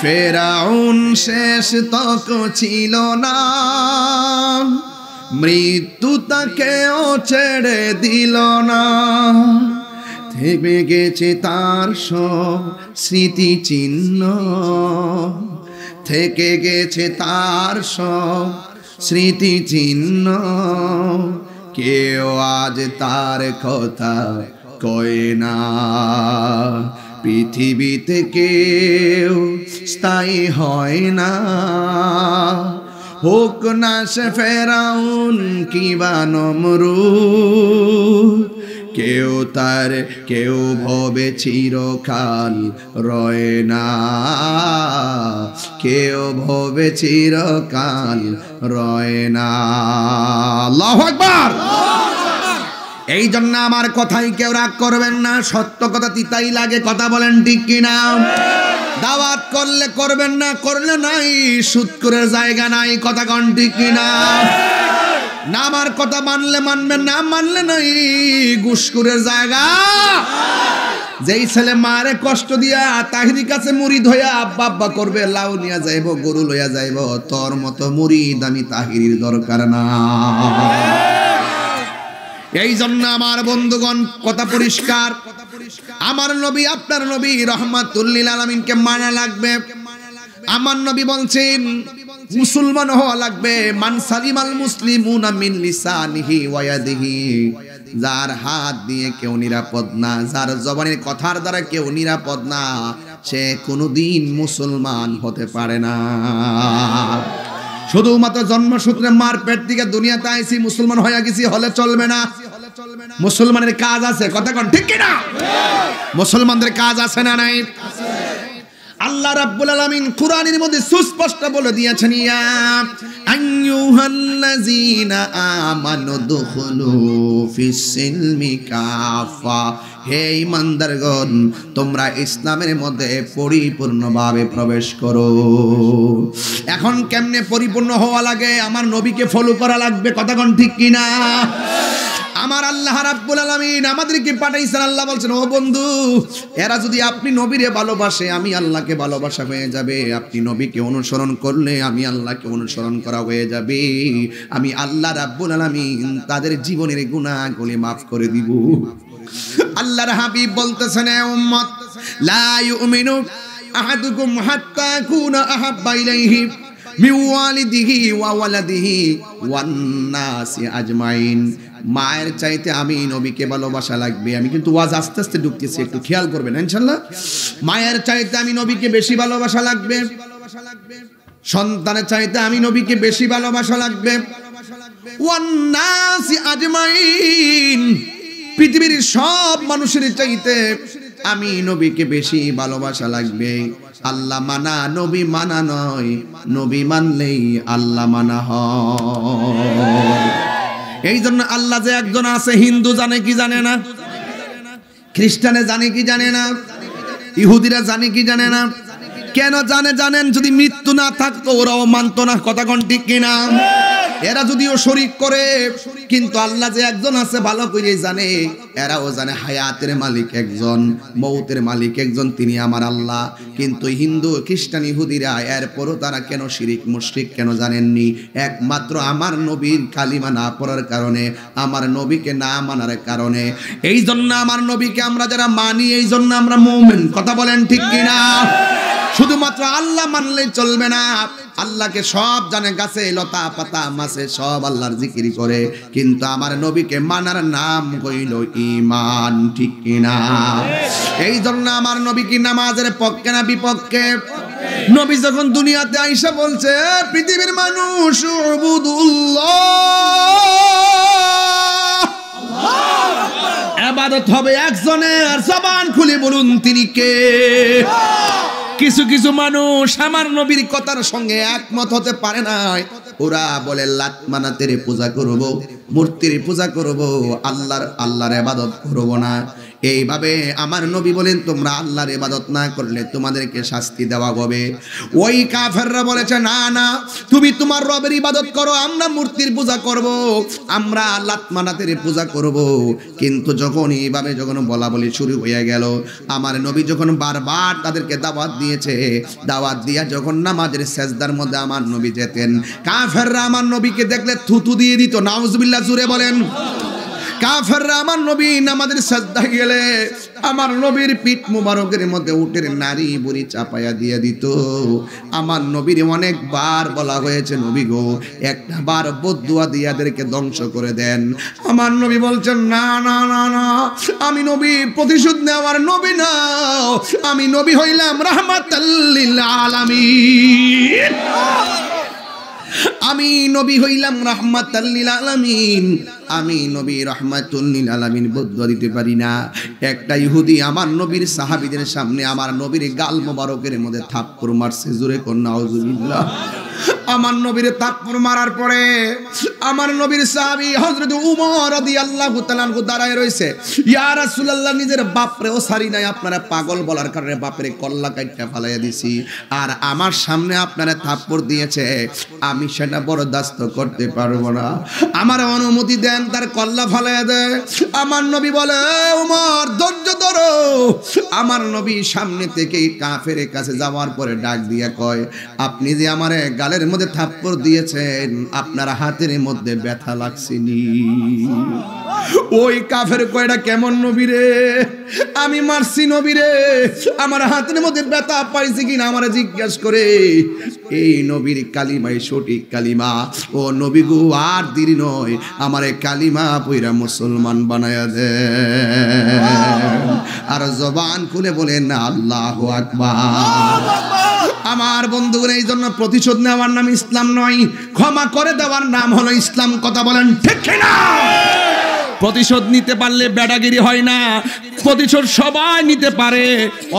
ফেরাউন শেষ তক ছিল না, মৃত্যু তাকেও ছেড়ে দিল না। থেমে গেছে তার সব স্মৃতি চিহ্ন, থেকে গেছে তার সব স্মৃতি চিহ্ন। কেউ আজ তার কথা কয় না, পৃথিবীতে কেউ স্থায়ী হয় না। হোক না সে ফেরাউন কিবা নমরুদ, কেউ ভবে চিরকাল রয় না, কেউ ভবে চিরকাল রয় না। আল্লাহু আকবার। এই জন্য আমার কথাই কেউ রাগ করবেন না, সত্য কথা তিতাই লাগে, কথা বলেন ঠিক কিনা? দাওয়াত করলে করবেন, না করলে নাই, সুদ করে জায়গা নাই, কথা কন ঠিক কিনা? না আমার কথা মানলে মানবেন, না মানলে নাই, ঘুষখোরের জায়গা। যেই ছেলে মারে কষ্ট দিয়া তাহিরি কাছে মুরিদ হইয়া আব্বা আব্বা করবে, লাউ নিয়া যাইব, গরু লইয়া যাইব, তোর মতো মুরিদ আমি তাহিরির দরকার না। এই জন্য আমার বন্ধুগণ কথা পরিষ্কার, আমার নবী আপনার নবী রহমাতুল লিল আলামিনকে মানা লাগবে। আমার নবী বলছেন মুসলমান হওয়া লাগবে, মান সালিমাল মুসলিমুনা মিন লিসানিহি ওয়া ইয়াদিহি। যার হাত দিয়ে কেউ নিরাপদ না, যার জবানের কথার দ্বারা কেউ নিরাপদ না, সে কোনোদিন মুসলমান হতে পারে না। শুধুমাত্র জন্মসূত্রে মার পেট থেকে দুনিয়াতে আইছি মুসলমান হয়ে গেছি হলে চলবে না। মুসলমানের কাজ আছে, কথা কোন ঠিক কিনা? মুসলমানদের কাজ আছে না নাই? আল্লাহ রাব্বুল আলামিন কুরআনের মধ্যে সুস্পষ্ট বলে দিয়েছেন, ইয়া আইয়ুহাল্লাযীনা আমানু দুখুলু ফিস সিলমি কাফা। হে ঈমানদারগণ, তোমরা ইসলামের মধ্যে পরিপূর্ণভাবে প্রবেশ করো। এখন কেমনে পরিপূর্ণ হওয়া লাগে? আমার নবীকে ফলো করা লাগবে, কথা কোন ঠিক কিনা? আমার আল্লাহ রাব্বুল আলামিন আমাদেরকে পাঠাইছেন, আল্লাহ বলছেন ও বন্ধু, এরা যদি আপনি নবীরে ভালোবাসে আমি আল্লাহকে ভালোবাসা হয়ে যাবে। আপনি নবীকে অনুসরণ করলে আমি আল্লাহকে অনুসরণ করা হয়ে যাবে। আমি আল্লাহ রাব্বুল আলামিন তাদের জীবনের গুনাহগুলি মাফ করে দিব। আল্লাহর হাবিব বলতেছেন, এ উম্মত, লা ইউমিনু আহাদুকুম হাত্তা কুনা আহাব্বা ইলাইহি মিন ওয়ালিদিহি ওয়া ওয়ালাদিহি ওয়ান নাসি আজমাইন। মায়ের চাইতে আমি নবীকে ভালোবাসা লাগবে। আমি কিন্তু ওয়াজ আস্তে আস্তে ঢুকতেছি, একটু খেয়াল করবেন ইনশাআল্লাহ। মায়ের চাইতে আমি নবীকে বেশি ভালোবাসা লাগবে, সন্তানের চাইতে আমি নবীকে বেশি ভালোবাসা লাগবে। ওয়ান নাসি আজমাইন, পৃথিবীর সব মানুষের চাইতে আমি নবীকে বেশি ভালোবাসা লাগবে। আল্লাহ মানা নবী মানা নয়, নবী মানলেই আল্লাহ মানা হয়। এই জন্য আল্লাহ যে একজন আছে, হিন্দু জানে কি জানে না, খ্রিস্টানে জানে কি জানে না, ইহুদিরা জানে কি জানে না? কেন জানে জানেন? যদি মৃত্যু না থাকতো ওরাও মানতো না, কথা কোন ঠিক কিনা? এরা যদিও শরীক করে, কিন্তু আল্লাহ যে একজন আছে ভালো করে জানে। এরাও জানে হায়াতের মালিক একজন, মৌতের মালিক একজন, তিনি আমার আল্লাহ। কিন্তু হিন্দু খ্রিস্টান ইহুদিরা এরপরও তারা কেন শিরিক মুশরিক কেন জানেননি? একমাত্র আমার নবীর কালিমা না পড়ার কারণে, আমার নবীকে না মানার কারণে। এই জন্য আমার নবীকে আমরা যারা মানি, এই জন্য আমরা মুমিন, কথা বলেন ঠিক কিনা? শুধুমাত্র আল্লাহ মানলেই চলবে না, আল্লাহকে সব জানে, গাছে লতা পাতা মাছে সব আল্লাহর জিকির করে, কিন্তু আমার নবীকে মানার নাম হইল ঈমান, ঠিক কিনা? এই জন্য আমার নবী কি নামাজের পক্ষে না বিপক্ষে? নবী যখন দুনিয়াতে আইসা বলছে পৃথিবীর মানুষ উবুদুল্লাহ, ইবাদত হবে একজনের, জবান খুলে বলুন তিনি কে? কিছু কিছু মানুষ আমার নবীর কথার সঙ্গে একমত হতে পারে নাই। ওরা বলে লাত মানাতের পূজা করব, মূর্তির পূজা করব, আল্লাহর ইবাদত করব না। এইভাবে আমার নবী বলেন তোমরা আল্লাহর ইবাদত না করলে তোমাদেরকে শাস্তি দেওয়া হবে। ওই কাফেররা বলেছে না না, তুমি তোমার রবের ইবাদত করো, আমরা মূর্তির পূজা করব, আমরা লাত মানাতের পূজা করব। কিন্তু যখন এইভাবে যখন বলা বলি শুরু হয়ে গেল, আমার নবী যখন বারবার তাদেরকে দাওয়াত দিয়েছে, দাওয়াত দিয়া যখন নামাজের সেজদার মধ্যে আমার নবী যেতেন, কাফেররা আমার নবীকে দেখলে থুতু দিয়ে দিত। নাউজুবিল্লাহ, জুড়ে বলেন। কাফেররা আমার নবী নামাজের সাজদায় গেলে আমার নবীর পিঠ মুবারকের মধ্যে উটের নারী বুড়ি চাপায়া দিয়ে দিত। আমার নবীর অনেকবার বলা হয়েছে নবী গো একটা বার বদদুয়া দিয়ে এদেরকে ধ্বংস করে দেন। আমার নবী বলছেন না না না না, আমি নবী প্রতিশোধ নেওয়ার নবী না, আমি নবী হইলাম রাহমাতাল লিল আলামিন, আমি নবী হইলাম রাহমাতাল লিল আলামিন, আমি নবী রাহমাতুল লিল আলামিন বদদুয়া দিতে পারি না। একটা ইহুদি আমার নবীর সাহাবীদের সামনে আমার নবীর গাল মোবারকের মধ্যে থাপ্পড় মারছে, জোরে কোন নাউজুবিল্লাহ। আমার নবীর থাপ্পড় মারার পরে আমার নবীর সাহাবী হযরত উমর রাদিয়াল্লাহু তাআলা আনহু দাঁড়ায় রইছে, ইয়া রাসূলুল্লাহ নিজের বাপরেও সারি নাই, আপনারা পাগল বলার কারণে বাপরে কল্লা কাইটা ফালাইয়া দিছি, আর আমার সামনে আপনারা থাপ্পড় দিয়েছে, আমি সেটা বরদাস্ত করতে পারবো না, আমার অনুমতি দেন তার কল্লা ফালাইয়া দেয়। আমার নবী বলে উমর ধৈর্য ধরো। আমার নবী সামনে থেকে কাফের কাছে যাওয়ার পরে ডাক দিয়া কয়, আপনি যে আমারে গালের মধ্যে থাপ্পড় দিয়েছেন আপনার হাতের মধ্যে ব্যথা লাগছেনি? ওই কাফের কয়টা কেমন নবী রে, আমি মারছি নবী রে, আমার হাতের মধ্যে ব্যথা পাইছে কিনা আমারে জিজ্ঞেস করে। এই নবীর কালিমাই সঠিক কালিমা, ও নবী গো আর দেরি নয়, আমারে কালিমা পয়রা মুসলমান বানায়া দে। আর জবান খুলে বলেন না আল্লাহু আকবার। আমার বন্ধুগণ, এই জন্য প্রতিশোধ নেওয়ার নাম ইসলাম নয়, ক্ষমা করে দেওয়ার নাম হলো ইসলাম। কথা বলেন ঠিক কিনা? প্রতিশোধ নিতে পারলে বেড়াগিরি হয় না। প্রতিশোধ সবাই নিতে পারে,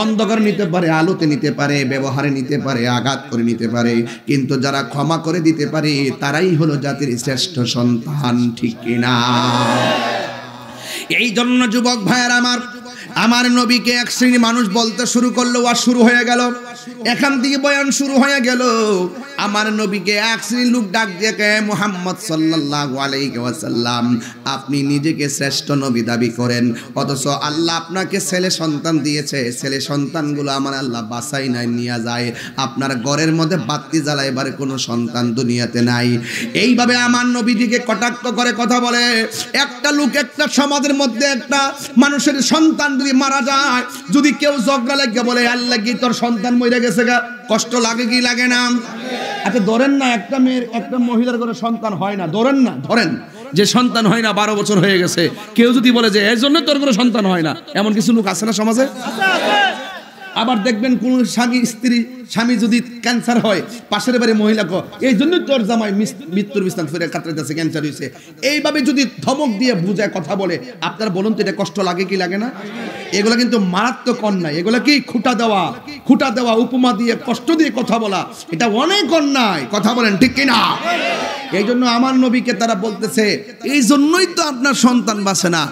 অন্ধকার নিতে পারে, আলোতে নিতে পারে, ব্যবহারে নিতে পারে, আঘাত করে নিতে পারে, কিন্তু যারা ক্ষমা করে দিতে পারে তারাই হলো জাতির শ্রেষ্ঠ সন্তান, ঠিক কিনা? এই জন্য যুবক ভাইয়ের আমার নবীকে এক শ্রেণী মানুষ বলতে শুরু করলো, আর শুরু হয়ে গেল, এখান থেকে বয়ান শুরু হয়ে গেল। আমার নবীকে এক শ্রেণীর লোক ডাক দিয়ে কে মুহাম্মদ সাল্লাল্লাহু আলাইহি ওয়াসাল্লাম, আপনি নিজেকে শ্রেষ্ঠ নবী দাবি করেন, অথচ আল্লাহ আপনাকে ছেলে সন্তান দিয়েছে, ছেলে সন্তানগুলো আমার আল্লাহ বাসাই নাই নিয়ে যায়, আপনার ঘরের মধ্যে বাতি জ্বালাইবার কোনো সন্তান দুনিয়াতে নাই। এইভাবে আমার নবীজিকে কটাক্ষ করে কথা বলে। একটা লোক একটা সমাজের মধ্যে একটা মানুষের সন্তান যদি মারা যায়, যদি কেউ ঝগড়া লাগিয়ে বলে আল্লাহ কি তোর সন্তান মরে গেছে গা, কষ্ট লাগে কি লাগে না? আচ্ছা ধরেন না একটা মেয়ের একটা মহিলার ঘরে সন্তান হয় না, ধরেন যে সন্তান হয় না 12 বছর হয়ে গেছে, কেউ যদি বলে যে এর জন্য তোর কোনো সন্তান হয় না, এমন কিছু লোক আছে না সমাজে? আবার দেখবেন কোন স্বামী যদি ক্যান্সার হয়, পাশের বাড়ি মহিলা এই জন্য তোর জামাই মৃত্যুর বিছানা ফিরে কাতরাইতেছে, ক্যান্সার হয়েছে, এইভাবে যদি ধমক দিয়ে বুঝায় কথা বলে, আপনারা বলুন তো এটা কষ্ট লাগে কি লাগে না? এগুলো কিন্তু মারাত্মক অন্যায়। এগুলো কি খুঁটা দেওয়া, উপমা দিয়ে কষ্ট দিয়ে কথা বলা, এটা অনেক অন্যায়। কথা বলেন ঠিক কিনা? এই জন্য আমার নবীকে তারা বলতেছে, এই জন্যই তো আপনার সন্তান বাঁচে না,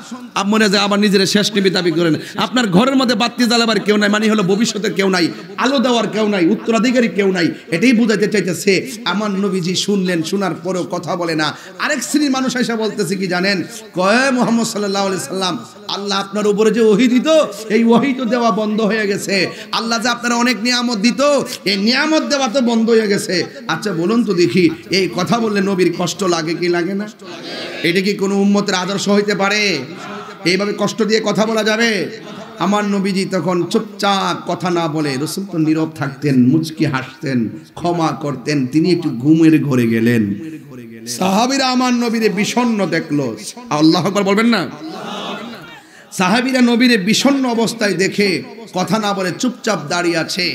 মনে যায় আবার নিজের শেষ নবী দাবি করেন। আপনার ঘরের মধ্যে বাতি জ্বালাবার কেউ নাই, মানে হলো ভবিষ্যতের কেউ নাই, আলো দেওয়ার কেউ নাই, উত্তরাধিকারী কেউ নাই, এটাই বুঝাইতে চাইতেছে। আমার নবীজি শুনলেন, শোনার পরেও কথা বলে না। আরেক শ্রেণীর মানুষ এসে বলতেছে কি জানেন, কয় মুহাম্মদ সাল্লাল্লাহু আলাইহি সাল্লাম, আল্লাহ আপনার উপরে যে ওহী দিত, এই ওহী তো দেওয়া বন্ধ হয়ে গেছে। আল্লাহ যে আপনার অনেক নিয়ামত দিত, এই নিয়ামত দেওয়া তো বন্ধ হয়ে গেছে। আচ্ছা বলুন তো দেখি, এই কথা বললে নবীর কষ্ট লাগে কি লাগে না? এটা কি কোনো উম্মতের আদর্শ হইতে পারে? এইভাবে কষ্ট দিয়ে কথা বলা যাবে? আমার নবীজি তখন চুপচাপ কথা না বলে, রাসূল তো নীরব থাকতেন, মুচকি হাসতেন, ক্ষমা করতেন, তিনি একটু ঘুমের ঘরে গেলেন। সাহাবীরা আমার নবীরে বিষণ্ণ দেখলো, আল্লাহু আকবার বলবেন না? সাহাবীরা নবীরে বিষণ্ণ অবস্থায় দেখে কথা না বলে চুপচাপ দাঁড়িয়ে আছে।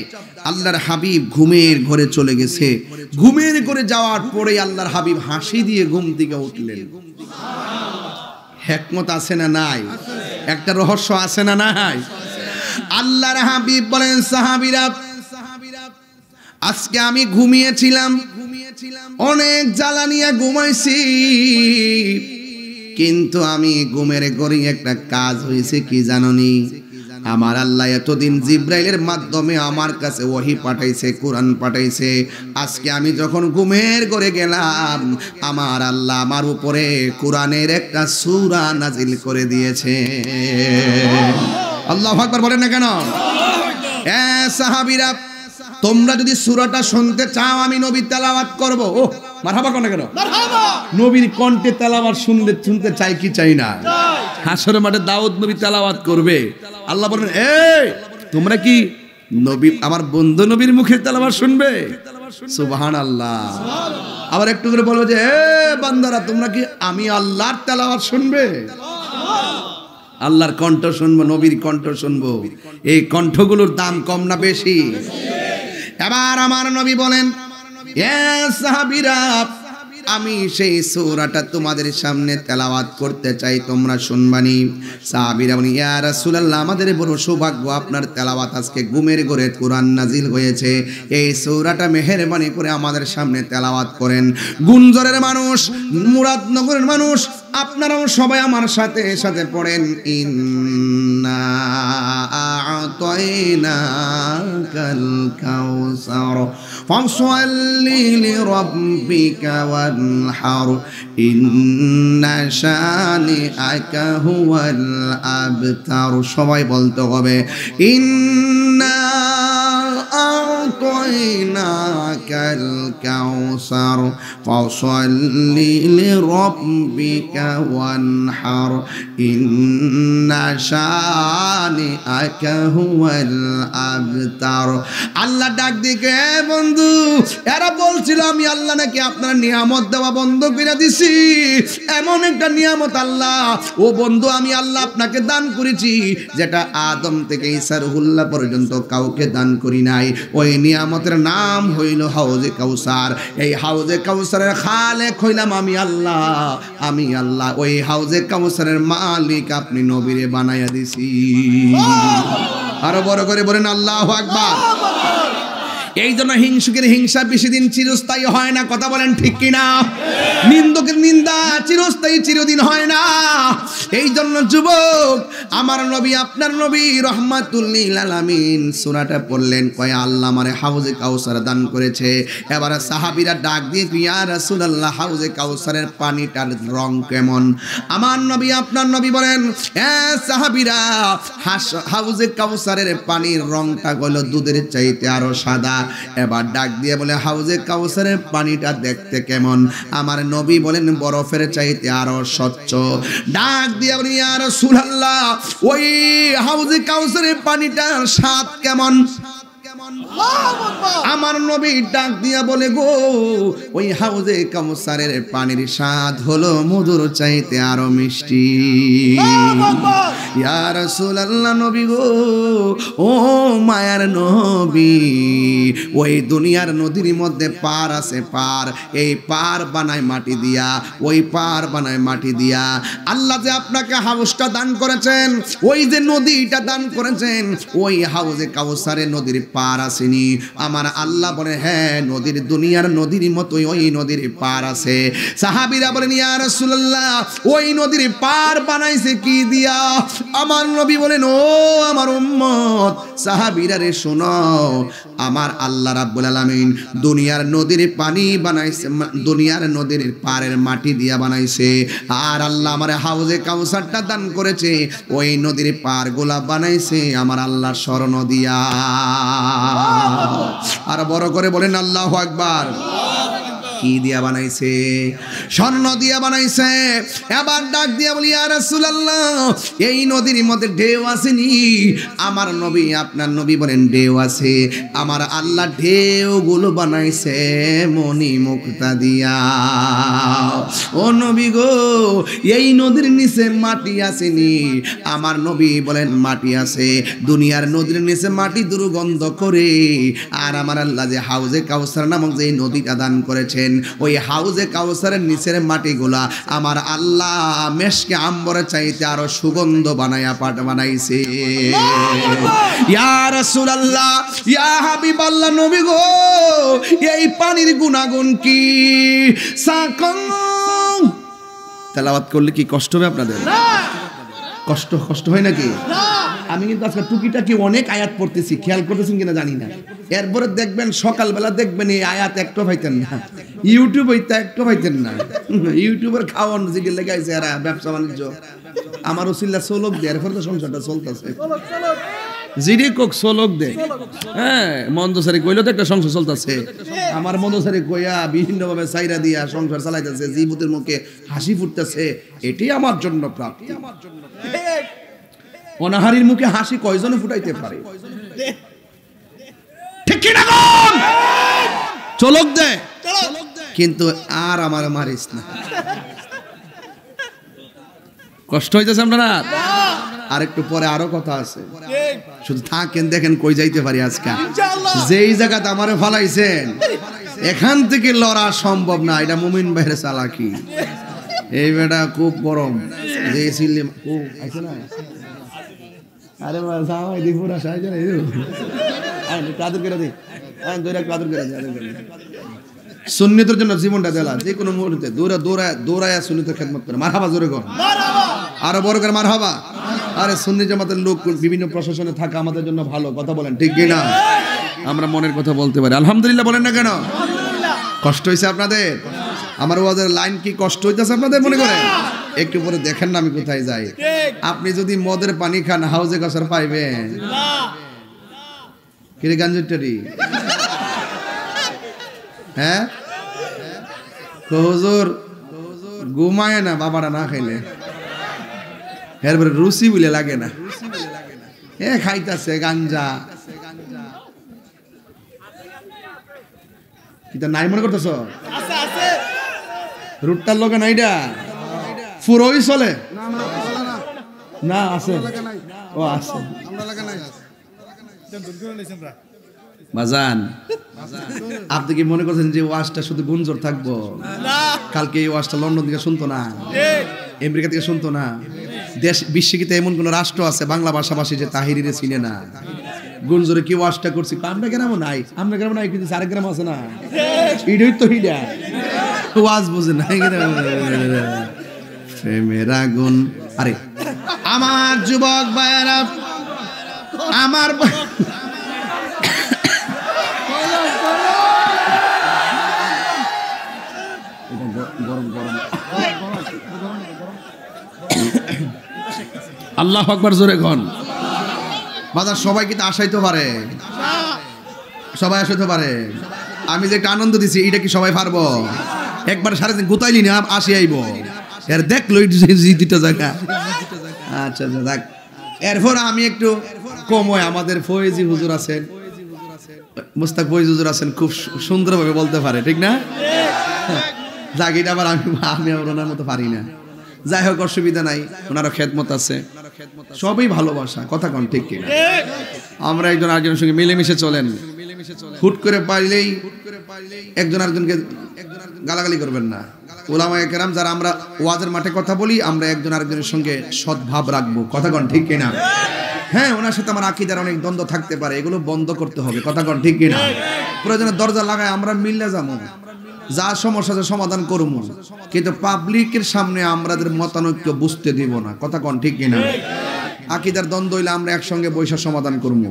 আল্লাহর হাবিব ঘুমের ঘরে চলে গেছে। ঘুমের ঘরে যাওয়ার পরে আল্লাহর হাবিব হাসি দিয়ে ঘুম থেকে উঠলেন। হিকমত আছে না নাই? একটা রহস্য আছে না নাই? আল্লাহর হাবিব বলেন, সাহাবীরা আজকে আমি ঘুমিয়েছিলাম, অনেক জ্বালা নিয়ে ঘুমাইছি, কিন্তু আমি ঘুমের ঘরে একটা কাজ হয়েছে কি জানোনি? আমার আল্লাহ এতদিন জিব্রাইলের মাধ্যমে আমার কাছে ওহী পাঠাইছে, কোরআন পাঠাইছে। আজকে আমি যখন ঘুমের ঘরে গেলাম, আমার আল্লাহ আমার উপরে কোরআনের একটা সূরা নাজিল করে দিয়েছে। আল্লাহু আকবার বলেন না কেন? সাহাবীরা, তোমরা যদি সূরাটা শুনতে চাও আমি নবী তেলাওয়াত করব। ও মারহাবা কোন কেন? মারহাবা। নবীর কণ্ঠে তেলাওয়াত শুনতে চাই কি চাই না? হাসরের মাঠে দাউদ নবী তেলাওয়াত করবে। আল্লাহ বলবেন, এই তোমরা কি নবী আমার বন্ধু নবীর মুখে তেলাওয়াত শুনবে? সুবহানাল্লাহ। আবার একটু করে বলবো যে, এ বান্দারা তোমরা কি আমি আল্লাহর তেলাওয়াত শুনবে? আল্লাহর কণ্ঠ শুনবো, নবীর কণ্ঠ শুনবো। এই কণ্ঠগুলোর দাম কম না বেশি? এবার আমার নবী বলেন, এ সাহাবীরা, আমি সেই সূরাটা তোমাদের সামনে তেলাওয়াত করতে চাই, তোমরা শুনবানি। সাহাবীরা বলেন, ইয়া রাসূলুল্লাহ, আমাদের বড় সৌভাগ্য, আপনার তেলাওয়াত আজকে ঘুমের ঘরে কোরআন নাজিল হয়েছে, এই সূরাটা মেহেরবানি করে আমাদের সামনে তেলাওয়াত করেন। গুঞ্জরের মানুষ, মুরাদনগরের মানুষ, আপনারাও সবাই আমার সাথে সাথে পড়েন, ইন্না আ'তাইনাকাল কাউসার ফাসল্লি লিরাব্বিকা ওয়ানহার ইন্না শানিআকা হুয়াল আবতার। সবাই বলতে হবে, ইন্না আ'তাইনাকাল কাউসার ফাসল্লি লিরাব্বিকা ওয়ানহার ইন্না শানিআকা হুয়াল আবতার। আল্লাহ ডাক দিকে, বন্ধু এরা বলছিল আমি আল্লাহ নাকি আপনার নিয়ামত দেওয়া বন্ধ করে দিছি। এমন একটা নিয়ামত আল্লাহ, ও বন্ধু আমি আল্লাহ আপনাকে দান করেছি যেটা আদম থেকে ঈসা রুহুল্লাহ পর্যন্ত কাউকে দান করি নাই। ওই নিয়ামতের নাম হইল হাউজে কাউসার। এই হাউজে কাউসারের খালেক হইলাম আমি আল্লাহ। আমি আল্লাহ ওই হাউজে কাউসারের মালিক আপনি নবীরে বানাইয়া দিছি। আরো বড় করে বলেন আল্লাহু আকবার। এই জন্য হিংসুকের হিংসা বেশি দিন চিরস্থায়ী হয় না, কথা বলেন ঠিক কিনা? নিন্দকের নিন্দা চিরস্থায়ী চিরদিন হয় না। এই জন্য যুবক, আমার নবী আপনার নবী রহমাতুল লিল আলামিন সূরাটা পড়লেন, কয় আল্লাহ আমারে হাউজে কাউসার দান করেছে। এবারে সাহাবীরা ডাক দিয়ে, ইয়া রাসূলুল্লাহ, হাউজে কাউসারের পানিটার রং কেমন? আমার নবী আপনার নবী বলেন, এ সাহাবীরা, হাউজে কাউসারের পানির রংটা হলো দুধের চাইতে আরো সাদা। এবার ডাক দিয়ে বলে, হাউজে কাউসারের পানিটা দেখতে কেমন? আমার নবী বলেন, বরফের চাইতে আরো স্বচ্ছ। ডাক দিয়ে বলে, ইয়া রাসূলুল্লাহ, ওই হাউজে কাউসারের পানিটার স্বাদ কেমন? আমার নবী ডাক দিয়া বলে, গো ওই হাউজে কাউসারের পানির স্বাদ হলো মধুর চাইতে আরো মিষ্টি। ইয়া রাসূলুল্লাহ, নবী গো, ও মায়ার নবী, ওই দুনিয়ার নদীর মধ্যে পার আছে, পার, এই পার বানায় মাটি দিয়া, ওই পার বানায় মাটি দিয়া। আল্লাহ যে আপনাকে হাউজটা দান করেছেন, ওই যে নদীটা দান করেছেন, ওই হাউজে কাউসারের নদীর পার আসেনি। আমার আল্লাহ বলে, হ্যাঁ নদীর, দুনিয়ার নদীর মতোই ওই নদীর পার আছে। সাহাবীরা বলেন, ইয়া রাসূলুল্লাহ, ওই নদীর পার বানাইছে কি দিয়া? আমার নবী বলেন, ও আমার উম্মত, সাহাবীরা রে শোনো, আমার আল্লাহ রাব্বুল আলামিন দুনিয়ার নদীর পানি বানাইছে, দুনিয়ার নদীর পারের মাটি দিয়া বানাইছে। আর আল্লাহ আমার হাউজে কাউসারটা দান করেছে, ওই নদীর পার গোলা বানাইছে আমার আল্লাহর স্মরণ দিয়া। আর বড় করে বলেন আল্লাহু আকবার। কি দিয়া বানাইছে? স্বর্ণ দিয়া বানাইছে। এবার ডাক দিয়া বলি, ইয়া রাসূলুল্লাহ, এই নদীর মধ্যে ঢেউ আসেনি? আমার নবী, আপনার নবী বলেন ঢেউ আছে। আমার আল্লাহ ঢেউগুলো বানাইছে মণি মুক্তা দিয়া। ও নবী গো, এই নদীর নিচে মাটি আসেনি? আমার নবী বলেন মাটি আছে। দুনিয়ার নদীর নিচে মাটি দুর্গন্ধ করে, আর আমার আল্লাহ যে হাউজে কাউসার নামক যে নদীটা দান করেছেন, ওই হাউজে কাউসারের নিচের মাটিগুলা আমার আল্লাহ মেশকে আম্বরের চাইতে আরো সুগন্ধ বানায়া পাট বানাইছে। ইয়া রাসূলুল্লাহ, ইয়া হাবিবাল্লাহ, নবী গো, এই পানির গুণাগুণ কি? সাকং তেলাওয়াত করলে কি কষ্ট হবে আপনাদের? কষ্ট হয় নাকি? আমি কিন্তু আজকে টুকিটাকি অনেক আয়াত পড়তেছি, খেয়াল করতেছেন কিনা জানি না। এরপরে দেখবেন সকালবেলা দেখবেন এই আয়াত একটু পাইতেন না, ইউটিউব হইতে একটু পাইতেন না। ইউটিউবের খাওয়ান যেটি লেগাইছে এরা ব্যবসা বাণিজ্য, আমার ওসিল্লা চলক দেয়, এরপরে তো সংসারটা চলতেছে। জিডি কোক চলক দে, হ্যাঁ, মন্দসারি কইলেও তো একটা সংসার চলতেছে। আমার মন্দসারি কইয়া বিভিন্নভাবে সাইরা দিয়া সংসার চালাইতেছে, জীবতের মুখে হাসি ফুটতেছে, এটি আমার জন্য প্রাপ্তি। অনাহারির মুখে হাসি কয়জনে ফুটাইতে পারে? ঠিক কি না? চলক দে, কিন্তু আর আমার মারিস না। কষ্ট হইতেছে আপনারা? আর একটু পরে আরো কথা আছে, শুধু থাকেন, দেখেন কই যাইতে পারি আজকে। যেই জায়গাতে আমারে ফালাইছেন এখান থেকে লড়া সম্ভব না, এটা মুমিন ভাইয়ের চালাকি। এই বেটা খুব গরম, যে সিলিম ও আছে না। আরে বাবা সামাই দি পুরা সাইজ না দিও, আরে কাদর করে দে, আরে দৌড়া কাদর করে দে। সুন্নতের জন্য জীবনটা দেলা, যে কোনো মুহূর্তে দৌড়ায়া সুন্নতের খেদমত করে। মারহাবা, জোরে কর মারহাবা, আরো বড় করে মারহাবা। আরে সুন্নি জামাতের লোক বিভিন্ন প্রশাসনে থাকা আমাদের জন্য ভালো, কথা বলেন ঠিক কি না? আমরা মনের কথা বলতে পারি, আলহামদুলিল্লাহ বলেন না কেন? কষ্ট হইছে আপনাদের? আমার ওয়াজের লাইন কি কষ্ট হইতেছে আপনাদের মনে করেন? একটু পরে দেখেন না আমি কোথায় যাই। আপনি যদি মদের পানি খান হাউজে কাউসার পাইবেন? কিরে গাঞ্জুটারি, হ্যাঁ হুজুর ঘুমায় না বাবারা না খাইলে, এরপরে রুচি বলে লাগে না, এ খাইতাছে গাঞ্জা। এটা নাই মনে করতেছ? রুটটার লোকে নাইডা পুরোই চলে না? আছে, ও আছে। বাজান, আপনি কি মনে করছেন যে ওয়াজটা শুধু গুঞ্জন থাকবো? কালকে এই ওয়াজটা লন্ডন থেকে শুনতো না, আমেরিকা থেকে শুনতো না। দেশ বিশ্বে কি এমন কোন রাষ্ট্র আছে বাংলা ভাষাভাষী যে তাহিরিরে চিনে না? গুঞ্জরে কি ওয়াজটা করছি, আমরা গ্রামও নাই, আমরা গ্রামও নাই, কিন্তু আরেক গ্রাম আছে না, এটাই তো হিডা ওয়াজ বুঝে না। প্রেমের আগুন। আরে আমার যুবক ভাইয়েরা, আমার আল্লাহু আকবার, জোরে কোন বাজার। সবাই কিন্তু আসাইতে পারে, সবাই আসাইতে পারে। আমি যে একটা আনন্দ দিছি এটা কি সবাই পারবো? একবার সাড়ে দিন গোতাইলি না, আসি আইব এর দেখলো দুটা জায়গা। আচ্ছা দেখ, এরপর আমি একটু কম হয়। আমাদের ফয়েজি হুজুর আছেন, মুস্তাক ফয়েজ হুজুর আছেন, খুব সুন্দরভাবে বলতে পারে, ঠিক না? যাক, এটা আবার আমি ওনার মতো পারি না। যাই হোক, অসুবিধা নাই, ওনারও খেদমত আছে, সবই ভালোবাসা, কথা কোন ঠিক কিনা? আমরা একজন আরেকজনের সঙ্গে মিলেমিশে চলেন। হুট করে পাইলেই একজন আরেকজনকে গালাগালি করবেন না। উলামায়ে কেরাম যারা আমরা ওয়াজের মাঠে কথা বলি, আমরা একজন আরেকজনের সঙ্গে সদ্ভাব রাখবো, কথা কোন ঠিক কিনা? হ্যাঁ, ওনার সাথে আমার আকীদার অনেক দ্বন্দ্ব থাকতে পারে, এগুলো বন্ধ করতে হবে, কথা কোন ঠিক কিনা? প্রয়োজনে দরজা লাগায় আমরা মিললে যাবো, যা সমস্যা সমাধান করবো, কিন্তু পাবলিকের সামনে আমাদের মতানৈক্য বুঝতে দিব না, কথা কোন ঠিক কিনা? আকীদার দ্বন্দ্ব হইলে আমরা একসঙ্গে বৈশা সমাধান করবো।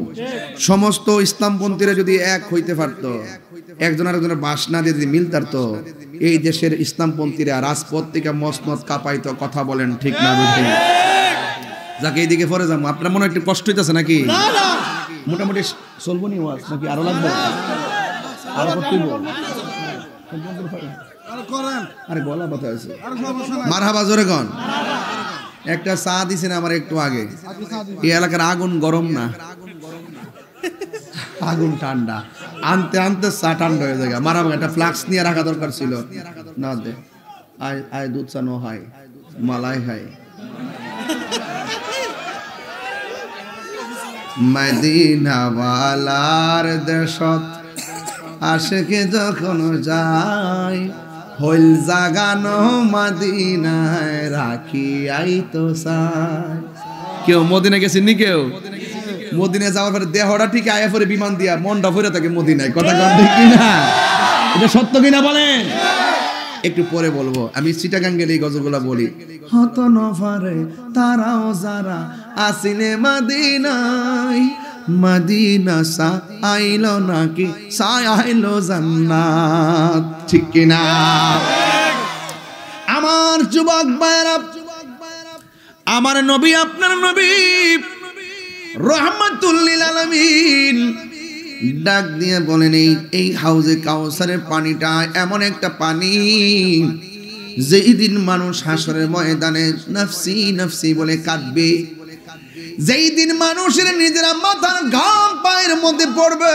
সমস্ত ইসলামপন্থীরা যদি এক হইতে পারতো, একজন আরেকজনের বাসনা দিয়ে যদি মিলতারতো, এই দেশের ইসলামপন্থীরা রাজপথ থেকে মসনদ কাঁপাইতো, কথা বলেন ঠিক না? বুঝতে যাকে এইদিকে পরে যাবো। আপনার মনে একটু কষ্ট হইতেছে নাকি? মোটামুটি চলবো নি ওয়াজ নাকি আরো লাগবে? আরো করতে আরে গলা ব্যথা আছে, মারহাবা জোরে কোন। একটা চা দিছেন আমার একটু আগে, এই এলাকার আগুন গরম না, আগুন ঠান্ডা, আনতে আনতে চা ঠান্ডা হয়ে যায়। মারহাবা, একটা ফ্লাক্স নিয়ে রাখা দরকার ছিল না। দে আয় আয়, দুধ চা নো হয়, মালাই হয়। মদিনাওয়ালার দেশত আশিকে যখন যায়, হইল জাগানো মদিনায় রাখি আইতো চাই। কেউ মদিনা গেছেন নি? কেউ মদিনায় যাওয়ার পরে দেহটা ঠিক আয়া পরে বিমান দিয়া মনটা ভরে থাকে মদিনায়। কথা কন ঠিক কিনা? এটা সত্য কিনা বলেন? একটু পরে বলবো। আমি চিটাগাং গেলে এই গজলগুলা বলি। হত নফারে তারাও যারা আসিলে মদিনায়, মদিনা সা আইলো নাকি সা আইলো জান্নাত, ঠিক কিনা? আমার যুবক ভাইরা, আমার নবী আপনার নবী রাহমাতুল লিল আলামিন ডাক দিয়ে বলেন, এই হাউজে কাউসারের পানিটা এমন একটা পানি, যেই দিন মানুষ হাসরের ময়দানে নফসি নফসি বলে কাঁদবে, যেই দিন মানুষের নিজেরা মাথার ঘাম পায়ের মধ্যে পড়বে,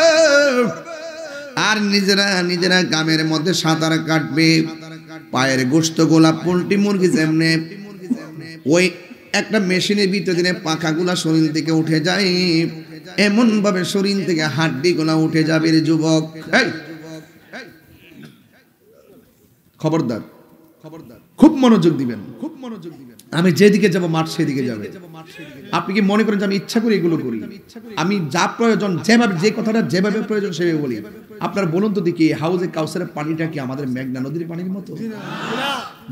আর নিজেরা গামের মধ্যে সাঁতার কাটবে, পায়ের গোশত গোলা পোল্ট্রি মুরগি যেমনে ওই একটা মেশিনের ভিতরে দিনে পাখাগুলা শরীর থেকে উঠে যায়, এমন ভাবে শরীর থেকে হাড্ডি গুলা উঠে যাবে। রে যুবক, খবরদার খবরদার, খুব মনোযোগ দিবেন, খুব মনোযোগ দিবেন। আমি যেদিকে যাব মাঠ সেদিকে যাবে। আপনি কি মনে করেন যে আমি ইচ্ছা করে এগুলো করি? আমি যা প্রয়োজন, যেভাবে যে কথাটা যেভাবে প্রয়োজন সেভাবে বলি। আপনার বলুন তো দেখি, হাউজে কাউসারের পানিটা কি আমাদের মেঘনা নদীর পানির মতো,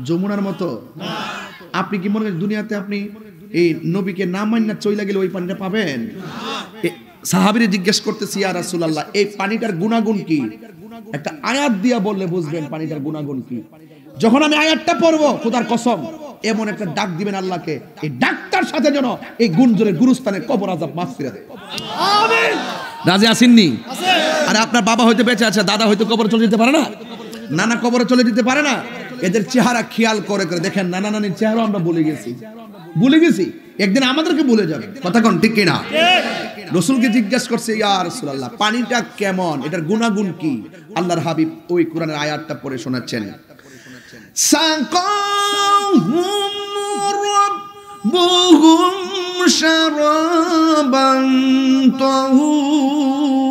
যমুনার মতো? আপনি কি মনে করেন দুনিয়াতে আপনি এই নবীকে না মান্না চইলা গেলে ওই পানিটা পাবেন? সাহাবীরে জিজ্ঞেস করতেছি, ইয়া রাসূলুল্লাহ, এই পানিটার গুণাগুণ কি? একটা আয়াত দিয়া বললে বুঝবেন পানিটার গুণাগুণ কি। যখন আমি আয়াতটা পড়বো, খোদার কসম এমন একটা ডাক দিবেন আল্লাহকে, এই ডাকটার সাথে যেন এই গুঞ্জরের গুরুস্থানে কবর আযাব মাফ করে দেয়। আমিন। রাজি আছেননি? আরে আপনার বাবা হয়তো বেঁচে আছে, দাদা হয়তো কবরে চলে যেতে পারে না, নানা কবরে চলে যেতে পারে না। এদের চেহারা খেয়াল করে করে দেখেন, নানা নানির চেহারা আমরা ভুলে গেছি, একদিন আমাদেরকে ভুলে যাবে। কথা কোন ঠিক কিনা? রাসূলকে জিজ্ঞাসা করছে, ইয়া রাসূলুল্লাহ, পানিটা কেমন, এটার গুণাগুণ কি? আল্লাহর হাবিব ওই কোরআনের আয়াতটা পড়ে শোনাচ্ছেন, সাকাহুম রাব্বুহুম শারাবান তাহুরা।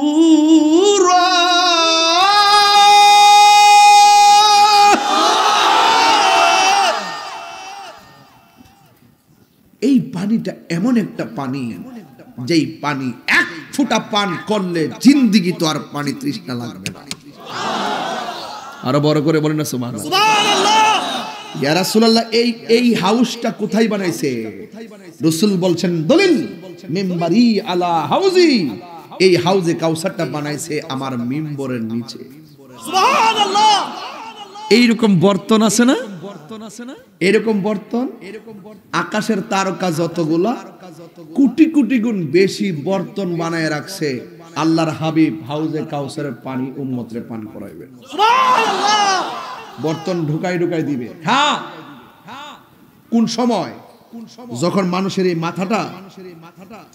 এই পানিটা এমন একটা পানি, যেই পানি এক ফোঁটা পান করলে জিন্দেগি তো আর পানি তৃষ্ণা লাগবে না। আরো বড় করে বলেন না সুবহানাল্লাহ। ইয়া রাসূলুল্লাহ, এই হাউসটা কোথায় বানাইছে? রাসূল বলছেন, দলিল মিম্বারি আলা হাউজি, এই হাউজে কাউসারটা বানাইছে আমার মিম্বরের নিচে। সুবহানাল্লাহ। এইরকম বর্তন আছে না? এরকম বর্তন আকাশের তারকা যতগুলা, কোটি কোটি গুণ বেশি বর্তন বানায় রাখছে আল্লাহর হাবিব হাউজে কাউসারের পানি উম্মতরে পান করাইবে। সুবহানাল্লাহ। বর্তন ঢুকাই ঢুকাই দিবে। হ্যাঁ, কোন সময়? যখন মানুষের এই মাথাটা,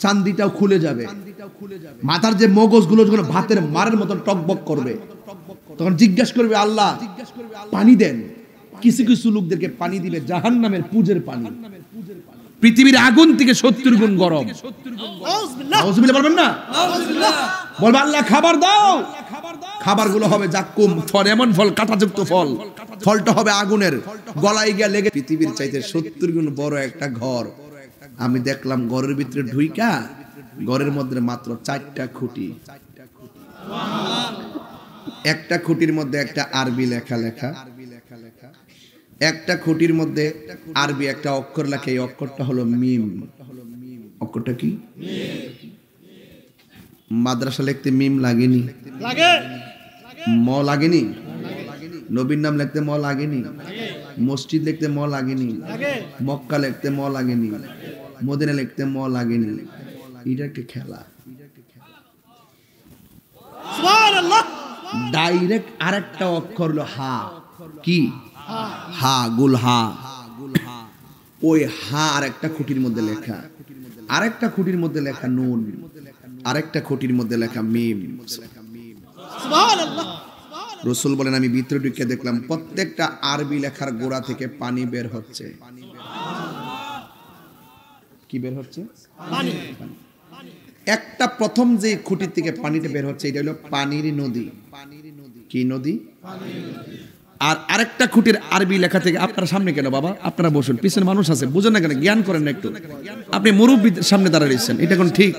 চান্দিটাও খুলে যাবে, মাথার যে মগজগুলো যখন ভাতের মারের মতো টকবক করবে, তখন জিজ্ঞাসা করবে, আল্লাহ পানি দেন। কিছু কিছু লোকদেরকে পানি দিবে জাহান্নামের পুজের পানি, পৃথিবীর আগুন থেকে 70 গুণ গরম। নাউজুবিল্লাহ বলবেন না? বলবে আল্লাহ খাবার দাও। খাবারগুলো হবে জাক্কুম ফল, এমন ফল, কাঁটাযুক্ত ফল, ফলটা হবে আগুনের, গলায় গিয়ে লেগে। পৃথিবীর চাইতে 70 গুণ বড় একটা ঘর আমি দেখলাম। ঘরের ভিতরে ঢুইকা, ঘরের মধ্যে মাত্র 4টা খুঁটি, একটা খুঁটির মধ্যে একটা আরবি লেখা, একটা খুঁটির মধ্যে আরবি একটা অক্ষর লেখা, এই অক্ষরটা হলো মিম। অক্ষরটা কি? মাদ্রাসা লিখতে মিম লাগেনি? ম লাগেনি? নবীর নাম লিখতে ম লাগেনি? মসজিদ লিখতে ম লাগেনি? মক্কা লিখতে ম লাগেনি? মদিনা লিখতে ম লাগেনি? এটা একটা খেলা। সুবহানাল্লাহ। ডাইরেক্ট আরেকটা অক্ষর হলো হা। কি? হা, গুল হা। ওই হা আরেকটা খুঁটির মধ্যে লেখা, আরেকটা খুঁটির মধ্যে লেখা নুন, আরেকটা খুঁটির মধ্যে লেখা মিম। সুবহানাল্লাহ। রাসূল বলেন আমি ভিতরে ঢুকে দেখলাম প্রত্যেকটা আরবি লেখার গোড়া থেকে পানি বের হচ্ছে। কি বের হচ্ছে? পানি। একটা প্রথম যে খুঁটি থেকে পানিটা বের হচ্ছে এটা হলো পানির নদী। কি নদী? আর আরেকটা খুঁটির আরবি লেখা থেকে, আপনারা সামনে কেন বাবা, আপনারা বসুন, পিছনে মানুষ আছে, বুঝেন না কেন, জ্ঞান করেন না একটু। আপনি মুরব্বীর সামনে দাঁড়াইছেন, এটা কোন ঠিক?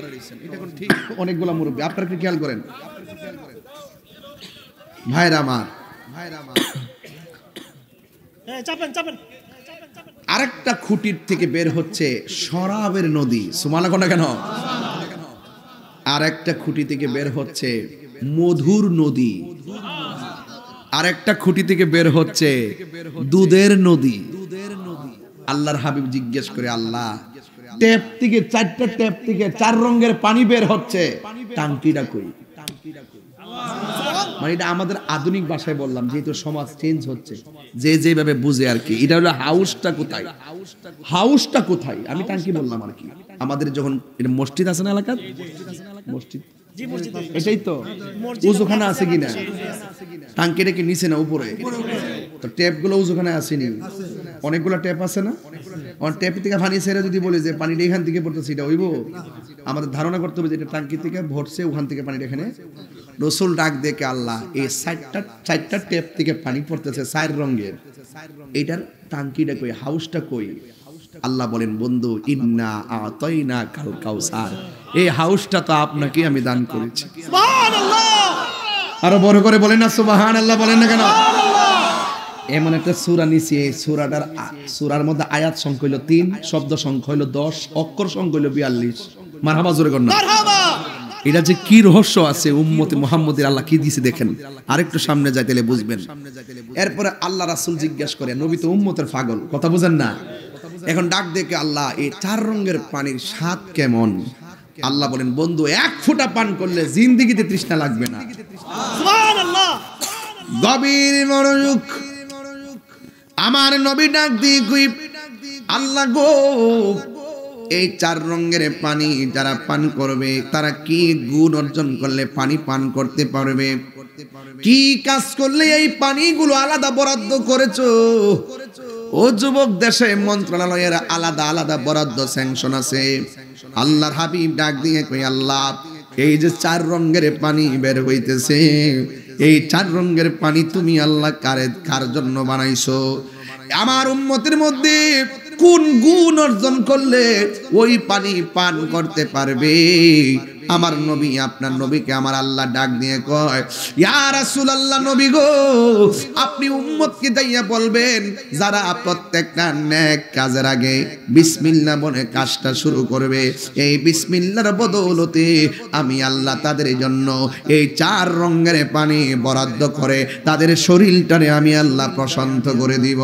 অনেকগুলা মুরব্বী, আপনারা কি খেয়াল করেন ভাইরা আমার? চাপেন চাপেন। আরেকটা খুঁটির থেকে বের হচ্ছে শরাবের নদী। সুবহানাল্লাহ কোন কেন? আরেকটা খুঁটি থেকে বের হচ্ছে মধুর নদী। আরেকটা খুঁটি থেকে বের হচ্ছে দুধের নদী। আল্লাহর হাবিব জিজ্ঞেস করে, আল্লাহ ট্যাপ থেকে, চারটা ট্যাপ থেকে 4 রঙের পানি বের হচ্ছে, টাঙ্কিটা কই? মানে এটা আমাদের আধুনিক ভাষায় বললাম, যেহেতু সমাজ চেঞ্জ হচ্ছে, যে যেভাবে বুঝে আর কি। এটা হলো হাউসটা কোথায়, হাউসটা কোথায়, আমি টাঙ্কি বললাম আর কি। আমাদের যখন এটা মসজিদ আছে না এলাকার, মসজিদ এটাই তো, উজুখানা আছে কিনা, টাঙ্কিটা কি নিচে না উপরে? তো ট্যাপ গুলো উজুখানায় আসেনি, অনেকগুলো ট্যাপ আছে না? ট্যাপ থেকে পানি ছেড়ে যদি বলি যে পানিটা এখান থেকে পড়তেছে, এটা হইব? আমাদের ধারণা করতে হবে যে এটা টাঙ্কি থেকে ভরছে, ওখান থেকে পানিটা এখানে। রসুল ডাক দেখে, আল্লাহ এই চারটা ট্যাপ থেকে পানি পড়তেছে 4 রঙের, এটার টাঙ্কিটা কই, হাউসটা কই? আল্লাহ বলেন, বন্ধু ইন্না আতাইনা কাল কাউসার, এই হাউসটা তো আপনাকে আমি দান করেছি। সুবহানাল্লাহ। আরো বড় করে বলেন না সুবহানাল্লাহ, বলেন না কেন? এমন একটা সূরা নিছি, এই সূরাটার সূরার মধ্যে আয়াত সংখ্যা হলো 3, শব্দ সংখ্যা হলো 10, অক্ষর সংখ্যা হলো 42। মারহাবা জোরে কর না। মারহাবা। এটা যে কি রহস্য আছে উম্মতে মুহাম্মদের, আল্লাহ কি দিয়েছে দেখেন, আরেকটু সামনে যাইতে বুঝবেন। এরপরে আল্লাহ রাসূল জিজ্ঞাসা করে, নবী তো উম্মতের পাগল, কথা বুঝেন না? এখন ডাক দেখে, আল্লাহ এই 4 রঙের পানির স্বাদ কেমন? আল্লাহ বলেন, বন্ধু 1 ফোঁটা পান করলে জিন্দেগিতে তৃষ্ণা লাগবে না। সুবহানাল্লাহ। গভীর মনোযোগ। আমার নবী ডাক দিয়ে কই, আল্লাহ গো, এই 4 রঙের পানি যারা পান করবে তারা কি গুণ অর্জন করলে পানি পান করতে পারবে? কি কাজ করলে এই পানিগুলো আলাদা বরাদ্দ করেছো? ও যুবক, দেশে মন্ত্রণালয়ের আলাদা আলাদা বরাদ্দ স্যাংশন আছে। আল্লাহর হাবিব ডাক দিয়ে কই, আল্লাহ এই যে 4 রঙের পানি বের হইতেছে, এই 4 রঙের পানি তুমি আল্লাহ কার জন্য বানাইছো? আমার উম্মতের মধ্যে কোন গুণ অর্জন করলে ওই পানি পান করতে পারবে? আমার নবী, আপনার নবীকে আমার আল্লাহ ডাক দিয়ে কয়, ইয়া রাসূলুল্লাহ, নবী গো, আপনি উম্মতকে যাইয়া বলবেন যারা প্রত্যেকটা নেক কাজের আগে বিসমিল্লাহ বলে কাজটা শুরু করবে, এই বিসমিল্লাহর বদৌলতে আমি আল্লাহ তাদের জন্য এই 4 রঙের পানি বরাদ্দ করে তাদের শরীরটারে আমি আল্লাহ প্রশান্ত করে দিব।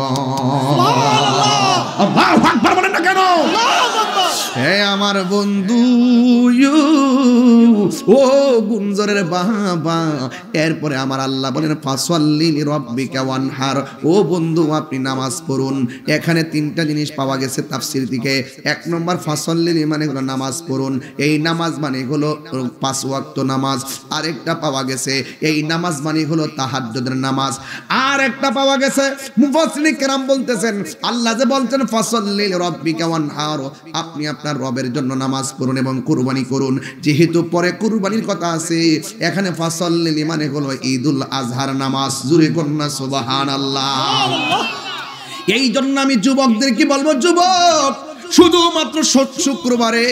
আল্লাহু আকবার বলেন না কেন? হে আমার বন্ধু, ও গুঞ্জরের বাবা, এরপরে আমার আল্লাহ বলেন, ফাসাল্লি লিরাব্বিকা ওয়ানহার, ও বন্ধু আপনি নামাজ পড়ুন। এখানে 3টা জিনিস পাওয়া গেছে তাফসীর থেকে। 1 নম্বর, ফাসাল্লি মানে হলো নামাজ পড়ুন, এই নামাজ মানে হলো 5 ওয়াক্ত নামাজ। আরেকটা পাওয়া গেছে এই নামাজ মানে হলো তাহাজ্জুদের নামাজ। আর একটা পাওয়া গেছে, মুফাসসিরিন কেরাম বলতেছেন, আল্লাহ যে বলছেন ফাসাল্লি লিরাব্বিকা ওয়ানহার, আপনি আপনার রবের জন্য নামাজ পড়ুন এবং কুরবানি করুন। যেহেতু পরে কুরবানির কথা আছে, এখানে ফাসাল্লি মানে হলো ঈদুল আজহার নামাজ। জোরে কন্যা সুবহানাল্লাহ। এই জন্য আমি যুবকদেরকে বলবো, যুবক শুধুমাত্র শুক্রবারে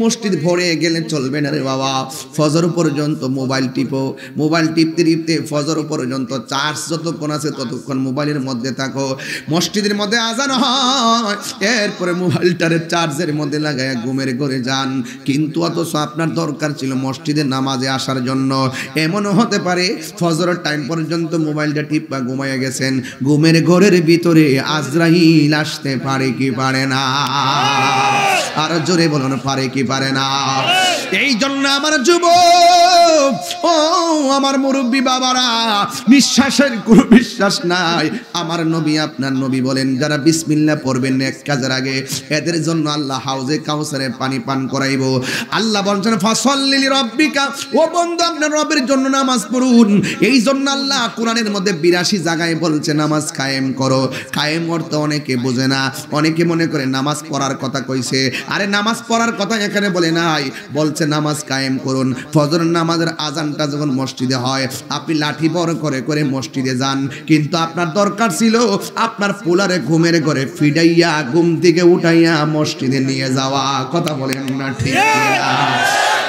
মসজিদ ভরে গেলে চলবে না রে বাবা। ফজর পর্যন্ত মোবাইল টিপো, মোবাইল টিপতে টিপতে ফজর পর্যন্ত চার্জ যতক্ষণ আছে ততক্ষণ মোবাইলের মধ্যে থাকো। মসজিদের মধ্যে আজান হয়, এরপরে মোবাইলটারে চার্জের মধ্যে লাগায় ঘুমের ঘরে যান। কিন্তু অথচ আপনার দরকার ছিল মসজিদে নামাজে আসার জন্য। এমনও হতে পারে ফজরের টাইম পর্যন্ত মোবাইলটা টিপা ঘুমাইয়া গেছেন, ঘুমের ঘরের ভিতরে আজরাইল আসতে পারে কি পারে না? আর জোরে বলুন, পারে কি পারে না? এই জন্য আমার যুবক গো, ও আমার মুরব্বী বাবারা, নিঃশ্বাসের কোনো বিশ্বাস নাই। আমার নবী আপনার নবী বলেন, যারা বিসমিল্লাহ পড়বেন এক কাজের আগে, এদের জন্য আল্লাহ হাউজে কাউসারের পানি পান করাইব। আল্লাহ বলছেন ফাসাল্লি লিরাব্বিকা, ও বন্ধু আপনার রবের জন্য নামাজ পড়ুন। এই জন্য আল্লাহ কোরআনের মধ্যে 82 জায়গায় বলছে নামাজ কায়েম করো। কায়েম অর্থ অনেকে বোঝে না, অনেকে মনে করে নামাজ পড়ার কথা কইছে। আরে নামাজ পড়ার কথা এখানে বলে নাই, বলছে নামাজ কায়েম করুন। ফজর নামাজের আজানটা যখন মসজিদে হয়, আপনি লাঠি বড় করে করে মসজিদে যান, কিন্তু আপনার দরকার ছিল আপনার পোলারে ঘুমের ঘরে ফিডাইয়া ঘুম থেকে উঠাইয়া মসজিদে নিয়ে যাওয়া। কথা বলেন না ঠিক না?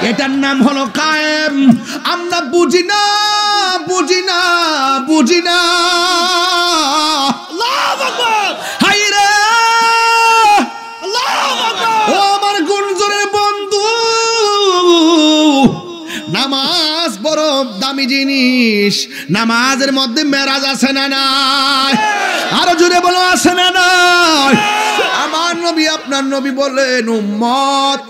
এটার নাম হলো কায়েম। আমরা বুঝি না, বুঝি না, বুঝি না। আল্লাহু আকবার, হাই রে, আল্লাহু আকবার। ও আমার গুঞ্জনের বন্ধু, নামাজ বড় দামি জিনিস। নামাজের মধ্যে মেরাজ আছে না নাই? আরো জোরে বলো, আছে না নাই? আমার নবী আপনার নবী বলেন, উম্মত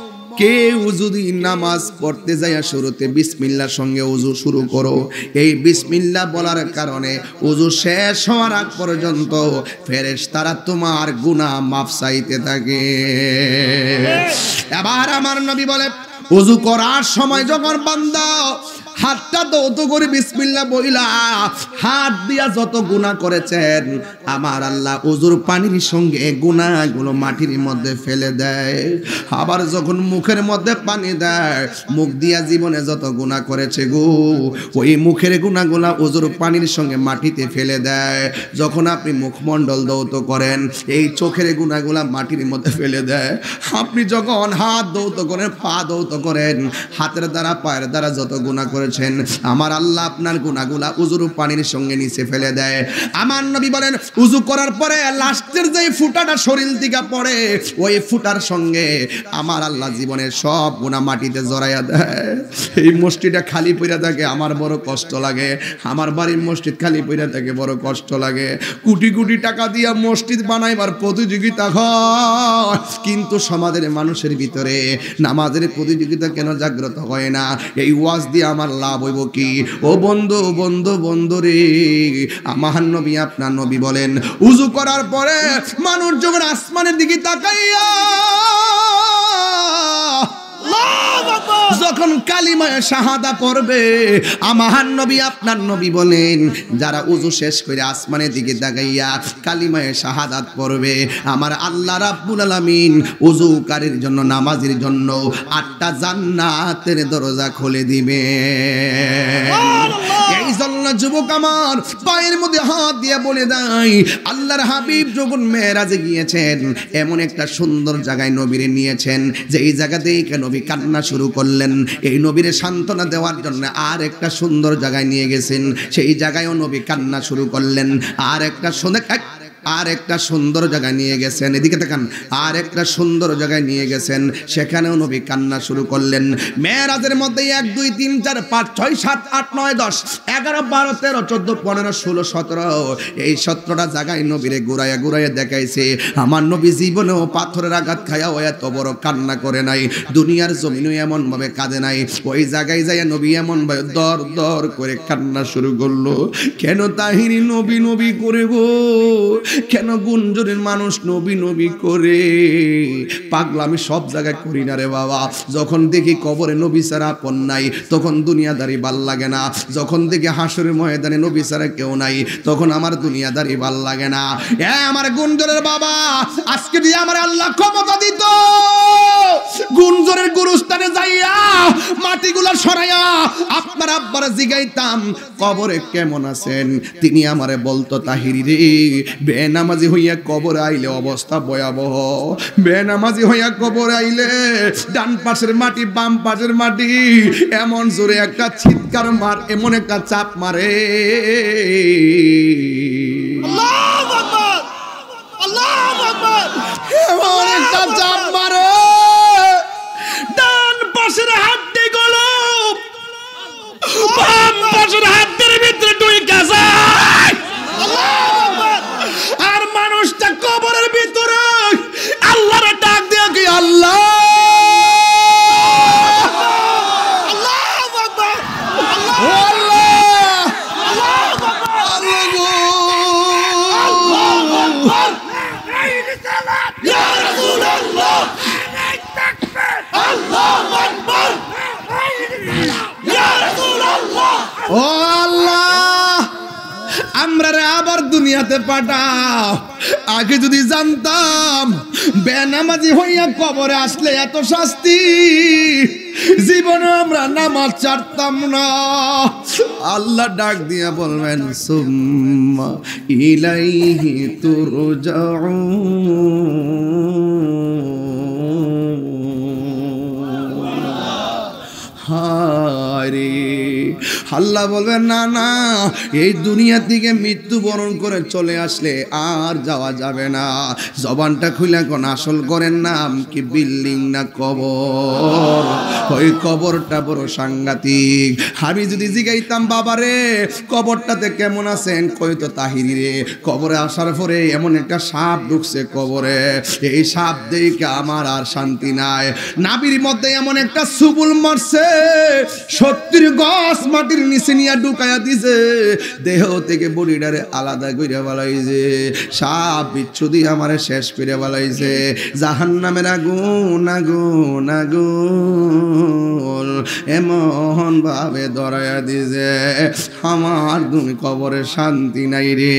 কেউ যদি নামাজ পড়তে যায় শুরুতে বিসমিল্লাহর সঙ্গে ওযু শুরু করো, এই বিসমিল্লাহ বলার কারণে ওযু শেষ হওয়ার আগ পর্যন্ত ফেরেশতারা তোমার গুনাহ মাফ চাইতে থাকে। এবার আমার নবী বলে, ওযু করার সময় যখন বান্দা হাতটা দৌত করে বিসমিল্লাহ বইলা হাত দিয়া যত গুনাহ করেছেন, আমার আল্লাহ ওযুর পানির সঙ্গে গুনাহগুলো মাটির মধ্যে ফেলে দেয়। আবার যখন মুখের মধ্যে পানি দেয়, মুখ দিয়া জীবনে যত গুনাহ করেছে গো, ওই মুখের গুনাহগুলো ওযুর পানির সঙ্গে মাটিতে ফেলে দেয়। যখন আপনি মুখমণ্ডল দৌত করেন, এই চোখের গুনাহগুলো মাটির মধ্যে ফেলে দেয়। আপনি যখন হাত দৌত করেন, পা দৌত করেন, হাতের দ্বারা পায়ের দ্বারা যত গুনাহ করেছেন, আমার আল্লাহ আপনার গুনাহগুলা ওযুর পানির সঙ্গে নিচে ফেলে দেয়। আমার নবী বলেন, ওযু করার পরে লাস্টের যে ফুটাটা শরীর থেকে পড়ে, ওই ফুটার সঙ্গে আমার আল্লাহ জীবনের সব গুনাহ মাটিতে জড়াইয়া দেয়। এই মসজিদটা খালি পড়ে থাকে, আমার বড় কষ্ট লাগে। আমার বাড়ির মসজিদ খালি পড়ে থাকে, বড় কষ্ট লাগে। কোটি কোটি টাকা দিয়া মসজিদ বানাইবার প্রতিযোগিতা হয়, কিন্তু সমাজের মানুষের ভিতরে নামাজের প্রতিযোগিতা কেন জাগ্রত হয় না? এই ওয়াজ দিয়ে আমার লাভ হইব কি? ও বন্ধু, বন্ধু, বন্ধু রে, আমার নবী আপনার নবী বলেন, উযু করার পরে মানুষ যখন আসমানের দিকে তাকাইয়া যখন কালিমা শাহাদা পড়বে, আমার নবী আপনার নবী বলেন, যারা উযু শেষ করে আসমানের দিকে তাকাইয়া কালিমা শাহাদাত পড়বে, আমার আল্লাহ রাব্বুল আলামিন উযুকারীর জন্য, নামাজের জন্য 8টা জান্নাতের দরজা খুলে দিবে। এই জন্য যুবক আমার পায়ের মধ্যে হাত দিয়ে বলে দেয়, আল্লাহর হাবিব যখন মেরাজে গিয়েছেন, এমন একটা সুন্দর জায়গায় নবীরে নিয়েছেন, যে এই জায়গাতেই নবী কান্না শুরু করলেন। এই নবীরে সান্ত্বনা দেওয়ার জন্য আর একটা সুন্দর জায়গায় নিয়ে গেছেন, সেই জায়গায়ও নবী কান্না শুরু করলেন। আর একটা সুন্দর জায়গায় নিয়ে গেছেন, এদিকে তাকান, আর একটা সুন্দর জায়গায় নিয়ে গেছেন, সেখানেও নবী কান্না শুরু করলেন। মেরাজের মধ্যে 1 2 3 4 5 6 7 8 9 10 11 12 13 14 15 16 17 এই 17টা জায়গায় নবীরে ঘুরাইয়া ঘুরাইয়া দেখাইছে। আমার নবী জীবনেও পাথরের আঘাত খায়াও এত বড় কান্না করে নাই, দুনিয়ার জমিনেও এমন ভাবে কাঁদে নাই। ওই জায়গায় যাইয়া নবী এমন ভাবে দর দর করে কান্না শুরু করলো। কেন তাহিরি নবী নবী করে গো, কেন গুঞ্জনের মানুষ নবী নবী করে? পাগলা আমি সব জায়গায় করি না রে বাবা। যখন দেখি কবরে নবী ছাড়া আপন নাই, তখন দুনিয়াদারি ভাল লাগে না। যখন দেখি হাসরের ময়দানে নবী ছাড়া কেউ নাই, তখন আমার দুনিয়াদারি ভাল লাগে না। আমার গুঞ্জনের বাবা, আজকে দিয়ে আমার আল্লাহ ক্ষমতা দিত, গুঞ্জনের গুরুস্থানে যাইয়া মাটিগুলা সরাইয়া আপনার আব্বার জিগাইতাম কবরে কেমন আছেন, তিনি আমারে বলতো, তাহিরি রে, বেনামাজি হইয়া কবর আইলে অবস্থা ভয়াবহ। বেনামাজি হইয়া কবর আইলে ডান পাশের মাটি বাম পাশের মাটি এমন জোরে একটা চিৎকার মার, এমন একটা চাপ মারে, আল্লাহু আকবার, আল্লাহু আকবার, এমন একটা চাপ মারে, ডান পাশের হাড্ডি গুলো বাম পাশের হাড্ডির ভিতরে ঢুকে যায়। আর মানুষটা কবরের ভিতরে আল্লাহর ডাক দিয়ে কি, আল্লাহ, আল্লাহু আকবার ইয়া রাসূলুল্লাহ আল্লাহু আকবার ইয়া রাসূলুল্লাহ ও আল্লাহ আমরা রে আবার দুনিয়াতে পাঠাও আগে যদি জানতাম বেনামাজি হইয়া কবরে আসলে এত শাস্তি জীবনে আমরা নামাজ ছাড়তাম না আল্লাহ ডাক দিয়া বলবেন সুম্মা ইলাইহি তুরজাউন হারে আল্লাহ বলবেন না না এই দুনিয়া থেকে মৃত্যুবরণ করে চলে আসলে আর যাওয়া যাবে না জবানটা খুলে কোন আসল করেন নাম কি বিল্ডিং না কবর ওই কবরটা বড় সাংঘাতিক আমি যদি জিগাইতাম বাবারে কবরটাতে কেমন আছেন কই তো তাহিরি রে কবরে আসার পরে এমন একটা সাপ ঢুকছে কবরে এই সাপ দেখে আমার আর শান্তি নাই নাভির মধ্যে এমন একটা সুবুল মারছে 70 গজ মাটির নিচে নিয়ে ঢুকায়া দিছে দেহ থেকে বডিটারে আলাদা করে বলাইছে সাপ বিচ্ছু দিয়ে আমারে শেষ করে বলাইছে জাহান্নামের আগুন আগুন আগুন এমন ভাবে ধরায়া দিছে আমার তুমি কবরে শান্তি নাই রে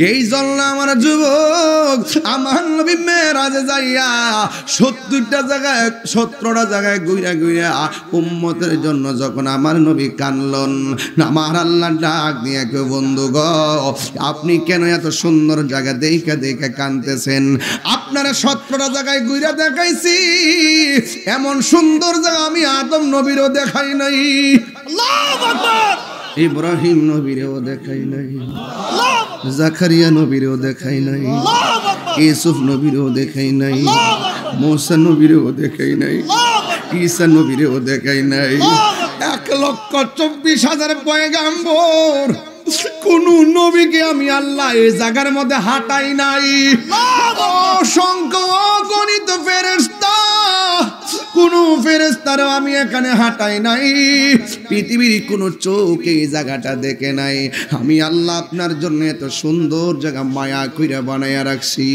এই জন্য আমার যুবক আমার নবী মেরাজে যাইয়া 70টা জায়গায় 17টা জায়গায় ঘুরা ঘুরা উম্মতের জন্য যখন আমার নবী কানলেন আমার আল্লাহ ডাক দিয়ে কেউ বন্ধু গো আপনি কেন এত সুন্দর জায়গা দেখে দেখে কানতেছেন আপনারা 17টা জায়গায় ঘুরা দেখাইছি এমন সুন্দর জায়গা আমি আদম নবীরও দেখাই নাই আল্লাহু আকবার ইব্রাহিম নবীরও দেখাই নাই আল্লাহু জাকারিয়া নবীরও দেখাই নাই আকবার ইউসুফ নবীরও দেখাই নাই মুসা নবীরও দেখাই নাই ঈসা নবীরও দেখাই নাই 1,24,000 পয়গাম্বর কোন নবীকে আমি আল্লাহ এই জায়গার মধ্যে হাঁটাই নাই অসংখ্য অগণিত ফেরেশতা কোন ফেরেশতারও আমি এখানে হাঁটাই নাই পৃথিবীর কোন চোখ এই জায়গাটা দেখে নাই আমি আল্লাহ আপনার জন্য এত সুন্দর জায়গা মায়া কইরা বানায়া রাখছি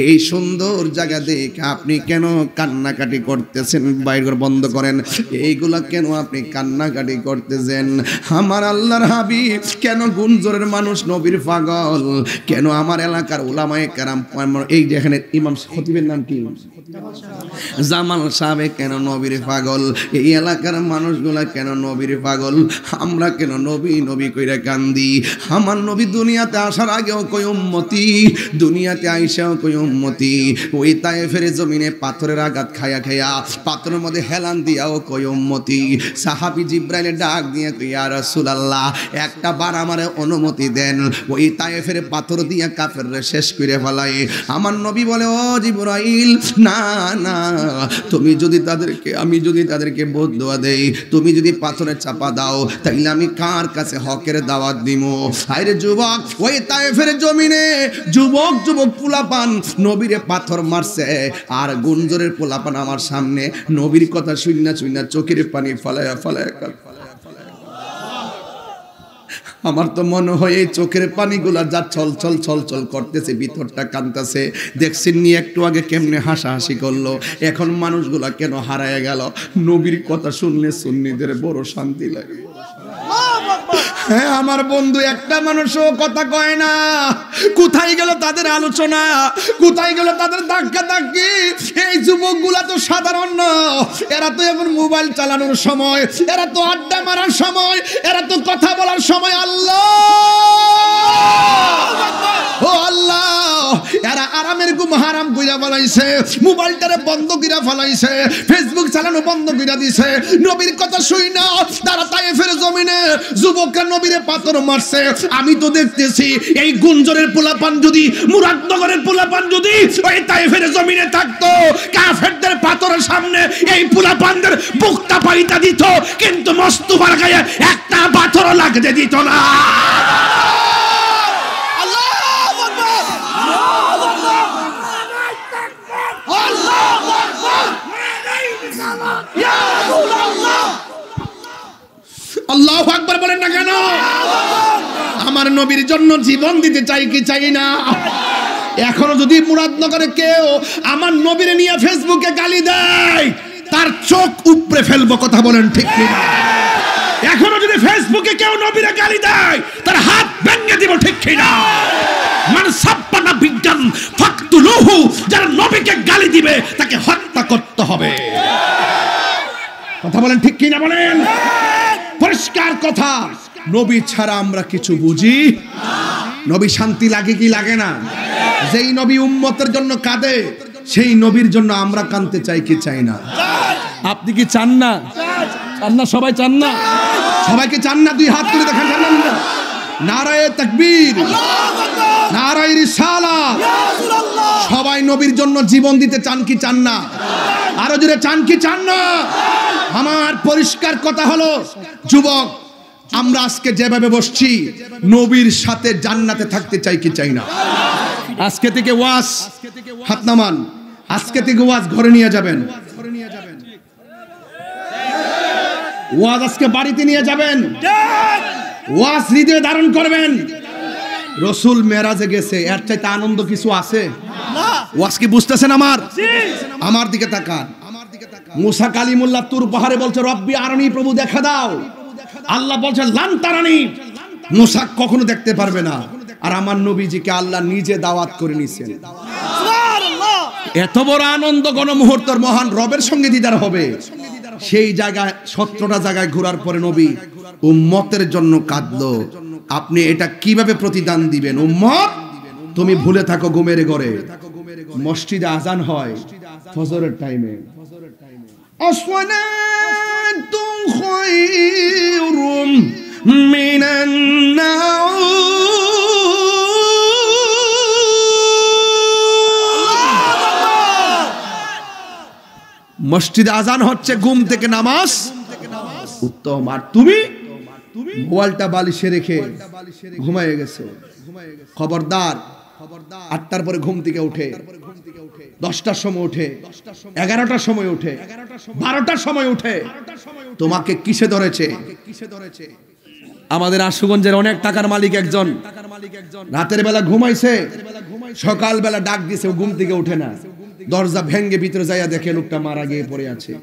এই সুন্দর জায়গা দেখে আপনি কেন কান্নাকাটি করতেছেন বাইরে বন্ধ করেন এইগুলা কেন আপনি কান্নাকাটি করতেছেন আমার আল্লাহর হাবিব কেন গুঞ্জরের মানুষ নবীর পাগল কেন আমার এলাকার উলামায়ে কেরাম এই যেখানে ইমাম খতিবের নাম কি জামাল সাহেব কেন নবীর পাগল এই এলাকার মানুষগুলা কেন নবীর পাগল আমরা কেন নবী নবী কইরা কান্দি আমার নবী দুনিয়াতে আসার আগেও কই উম্মতি দুনিয়াতে আইসাও কই উম্মতি ওই তায়েফের জমিনে পাথরের আঘাত খায়া খায়া পাথরের মধ্যে হেলান দিয়াও কই উম্মতি সাহাবী জিব্রাইলের ডাক দিয়ে কই ইয়া রাসূলুল্লাহ একটা বার আমারে অনুমতি দেন ওই তায়েফের পাথর দিয়া কাফেররে শেষ করে ফেলাই আমার নবী বলে ও জিব্রাইল না না তুমি যদি তাদেরকে আমি যদি তাদেরকে বদদুয়া দেই তুমি যদি পাথরে চাপা দাও তাইলে আমি কার কাছে হকের দাওয়াত দিমু আরে যুবক ওই তায়েফের জমিনে যুবক যুবক পোলাপান নবীরে পাথর মারছে আর গুঞ্জরের পোলাপান আমার সামনে নবীর কথা শুননা শুননা চোখের পানি ফলায়া ফলায়া আমার তো মনে হয় এই চোখের পানিগুলা যা ছল ছল ছল ছল করতেছে ভিতরটা কাঁদতেছে দেখছেন নি একটু আগে কেমনে হাসাহাসি করলো এখন মানুষগুলা কেন হারায় গেল নবীর কথা শুনলে সুন্নিদের বড় শান্তি লাগে হ্যাঁ আমার বন্ধু একটা মানুষও কথা কয় না কোথায় গেল তাদের আলোচনা কোথায় গেল তাদের ধাক্কা ধাক্কি এই যুবকগুলা তো সাধারণ না এরা তো এখন মোবাইল চালানোর সময় এরা তো আড্ডা মারার সময় এরা তো কথা বলার সময় আল্লাহ ও আল্লাহ এরা আরামের ঘুম হারাম কইরা ফলাইছে মোবাইলটারে বন্ধ কইরা ফলাইছে ফেসবুক চালানো বন্ধ কইরা দিছে নবীর কথা শুই না তারা তায়েফের জমিনে যুবকরা নবীরে পাথর মারছে আমি তো দেখতেছি এই গুঞ্জরের পোলাপান যদি মুরাদনগরের পোলাপান যদি ওই তায়েফের জমিনে থাকতো কাফেরদের পাথরের সামনে এই পোলাপানদের বুকটা পাইতা দিত কিন্তু মস্তুফার গায়ে একটা পাথরও লাগতে দিত না আল্লাহু আকবার বলেন না কেন আমার নবীর জন্য জীবন দিতে চাই কি চাই না? এখনো যদি মুরাদনগরে কেউ আমার নবীরে নিয়ে ফেসবুকে গালি দেয়, তার চোখ উপড়ে ফেলবো। কথা বলেন ঠিক কিনা? এখনো যদি ফেসবুকে কেউ নবীরে গালি দেয়, তার হাত ভেঙে দিব। ঠিক কিনা? মান সাব্বানা বিজ্ঞান ফাকতুলুহু, যারা নবীকে গালি দিবে তাকে হত্যা করতে হবে। কথা বলেন ঠিক কিনা? বলেন পরিষ্কার কথা। নবী ছাড়া আমরা কিছু বুঝি না। নবী শান্তি লাগে কি লাগে না? যেই নবী উম্মতের জন্য কাঁদে, সেই নবীর জন্য আমরা কাঁদতে চাই কি চাই না? আপনি কি চান না? চান না? সবাই চান না? সবাইকে চান না? দুই হাত তুলে দেখেন। চান না? নারায়ে তাকবীর, নারায়ে রিসালাত। সবাই নবীর জন্য জীবন দিতে চান কি চান না? আরো জোরে চান কি চান না? আমার পরিষ্কার কথা হলো, যুবক, আমরা আজকে যেভাবে বসছি, নবীর সাথে জান্নাতে থাকতে চাই কি চাই না? আজকে থেকে ওয়াজ, হাত নামান, আজকে থেকে ওয়াজ ঘরে নিয়ে যাবেন। ওয়াজ আজকে বাড়িতে নিয়ে যাবেন। ওয়াজ হৃদয়ে ধারণ করবেন। রাসূল মেরাজে গেছে, এর চাইতে আনন্দ কিছু আছে? ওয়াজ কি বুঝতেছেন? আমার দিকে তাকান। মুসা কালিমুল্লাহ তুর পাহাড়ে বলছে, রব্বি আরনি, প্রভু দেখা দাও। আল্লাহ বলছে লান তারানি, মুসা কখনো দেখতে পারবে না। আর আমার নবীজিকে আল্লাহ নিজে দাওয়াত করে নিয়েছেন। এত বড় আনন্দ গণমুহূর্তর মহান রবের সঙ্গে দিদার হবে। সেই জায়গায় 17টা জায়গায় ঘোরার পরে নবী উম্মতের জন্য কাঁদলো। আপনি এটা কিভাবে প্রতিদান দিবেন? উম্মত, তুমি ভুলে থাকো ঘুমের ঘরে, মসজিদে আজান হয় ফজরের টাইমে। আসসালাতু খায়রুম মিনান নাউম। মসজিদে আজান হচ্ছে, ঘুম থেকে নামাজ উত্তম। আর তুমি মোবাইলটা বালিশে রেখে ঘুমায় গেছো। খবরদার, 8টার পরে ঘুম থেকে উঠে, 10টার সময় উঠে, 11টার সময় উঠে, 12টার সময় উঠে তোমাকে কিসে ধরেছে? আমাদের আশুগঞ্জের অনেক টাকার মালিক একজন রাতের বেলা ঘুমাইছে, সকালবেলা ডাক দিছে, ঘুম থেকে উঠে না। দরজা ভেঙ্গে ভিতরে যাইয়া দেখে লোকটা মারা গিয়ে পড়ে আছে।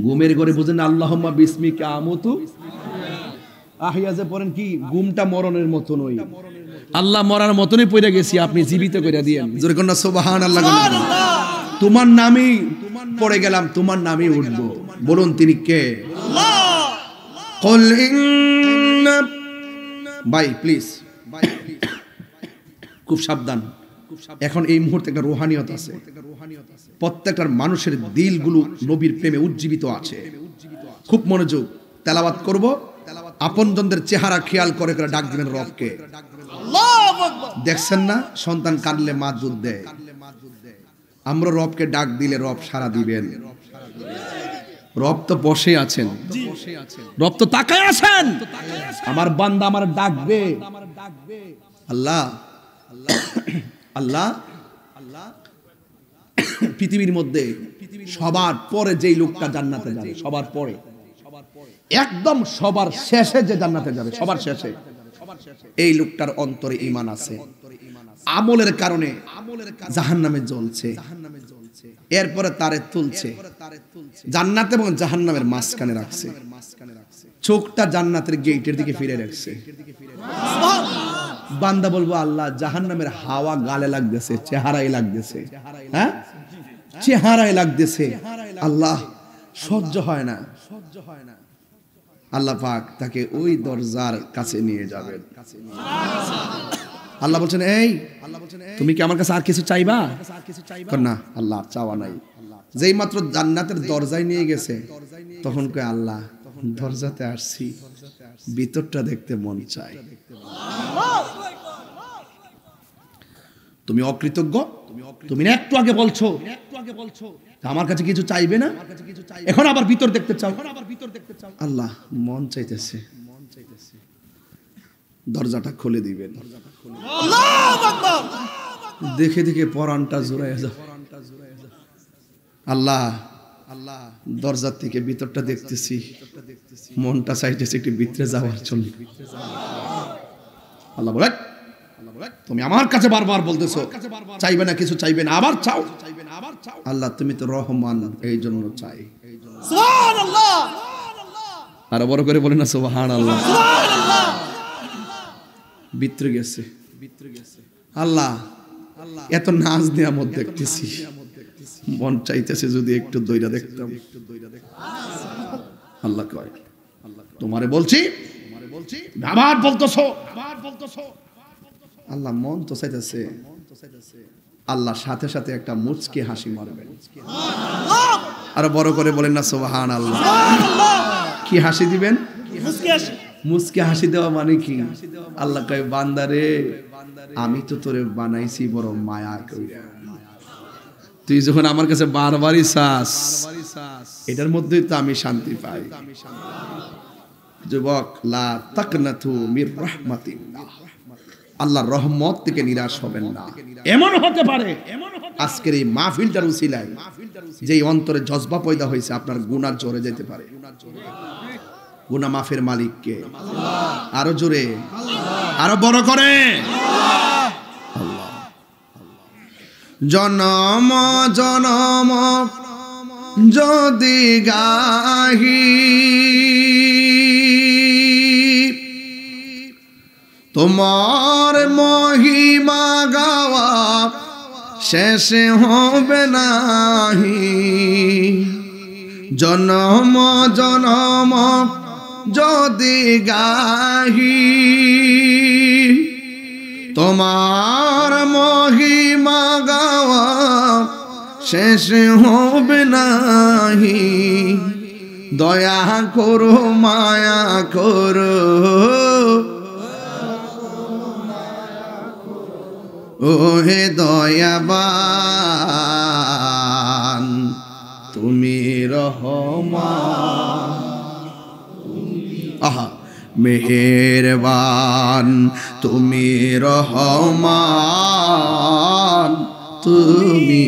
ঘুমের ঘরে বুঝেন আল্লাহুম্মা বিসমিকা আমুতু আহিয়া, যে পড়েন কি ঘুমটা মরণের মতো নই, আল্লাহ মরার মতনই পড়ে গেছি, আপনি জীবিত করে দিয়েন। জোরে কন্যা সুবহানাল্লাহ। তোমার নামেই পড়ে গেলাম, তোমার নামেই উঠবো। বলুন তিনি কে? কুল ইন্না, ভাই প্লিজ, খুব সাবধান। এখন এই মুহূর্তে একটা রুহানিয়ত আছে, প্রত্যেকটা মানুষের দিলগুলো নবীর প্রেমে উজ্জীবিত আছে। খুব মনোযোগ, তেলাওয়াত করব। আপনজনদের চেহারা খেয়াল করে করে ডাক দিবেন রবকে। দেখছেন না, সন্তান কাঁদলে মা দুধ দেয়। আমরা রবকে ডাক দিলে রব সাড়া দিবেন। রব তো বসে আছেন, রব তো তাকায় আছেন। আমার বান্দা আমার ডাকবে। আল্লাহ আল্লাহ পৃথিবীর মধ্যে সবার পরে যেই লোকটা জান্নাতে যাবে, সবার পরে একদম সবার শেষে যে জান্নাতে যাবে, সবার শেষে, এই লোকটার অন্তরে ঈমান আছে। আমলের কারণে জাহান্নামে জ্বলছে, এরপরে তারে তুলছে, জান্নাত এবং জাহান্নামের মাঝখানে রাখছে, চোখটা জান্নাতের গেটের দিকে ফিরে রাখছে। বান্দা বলবো, আল্লাহ জাহান্নামের হাওয়া গালে লাগতেছে, চেহারায় লাগতেছে, হ্যাঁ চেহারায় লাগতেছে, আল্লাহ সহ্য হয় না। আল্লাহ পাক তাকে ওই দরজার কাছে নিয়ে যাবেন। আল্লাহ বলছেন, এই তুমি কি আমার কাছে আর কিছু চাইবা? না আল্লাহ, চাওয়া নাই। যেই মাত্র জান্নাতের দরজায় নিয়ে গেছে, তখন কয় আল্লাহ দরজাতে আসছি, ভিতরটা দেখতে মন চায়। তুমি অকৃতজ্ঞ, তুমি একটু আগে বলছো আমার কাছে কিছু চাইবে না, এখন আবার ভিতর দেখতে চাও। আল্লাহ মন চাইতেছে, দরজাটা খুলে দিবেন। দেখে দেখে পরানটা জোড়ায় যাও। আল্লাহ আল্লাহ দরজার থেকে ভিতরটা দেখতেছি, মনটা চাইতেছে একটু ভিতরে যাওয়ার জন্য। আল্লাহ বলে তুমি আমার কাছে বারবার বলতেছো চাইবে না কিছু, চাইবে না আবার চাও। আল্লাহ তুমি তো রহমান, এই জন্য চাই। সুবহানাল্লাহ, আরো বড় করে বলেন না সুবহানাল্লাহ। সুবহানাল্লাহ। ভিতরে গেছে আল্লাহ, এত নাচ নিয়ামত দেখতেছি, মন চাইতেছে যদি একটু দইরা দেখতাম। আল্লাহ কয় তোমারে বলছি আবার বলতেছো। আল্লাহ মন তো চাইতেছে, আল্লাহ সাথে সাথে একটা মুচকি হাসি মারবেন। আরো বড় করে বলেন না সুবহানাল্লাহ। কি হাসি দিবেন? মুচকি হাসি দেওয়া মানে কি? আল্লাহ কয় বান্দারে আমি তো তোরে বানাইছি বড় মায়া কইরা, তুই যখন আমার কাছে বারবারই চাস, এটার মধ্যেই তো আমি শান্তি পাই। যুবক লা তাকনাতু মির রাহমাতিল্লাহ, আল্লাহর রহমত থেকে নিরাশ হবেন না। এমন হতে পারে আজকের এই মাহফিলটার উসিলায় যে অন্তরে জজবা পয়দা হয়েছে, আপনার গুনাহ জোরে যেতে পারে। গুনাহ মাফের মালিক কে? আরো জোরে, আরো বড় করে আল্লাহ। জনম জনম যদি গাহি তোমার মহিমা গাওয়া শেষ হবে নাহি। জনম জনম যদি গাহি তোমার মহিমা গাওয়া শেষ হবে নাহি। দয়া করো মায়া করো ওহে দয়াবান তুমি রহমান। আহা মেহেরবান তুমি রহমান, তুমি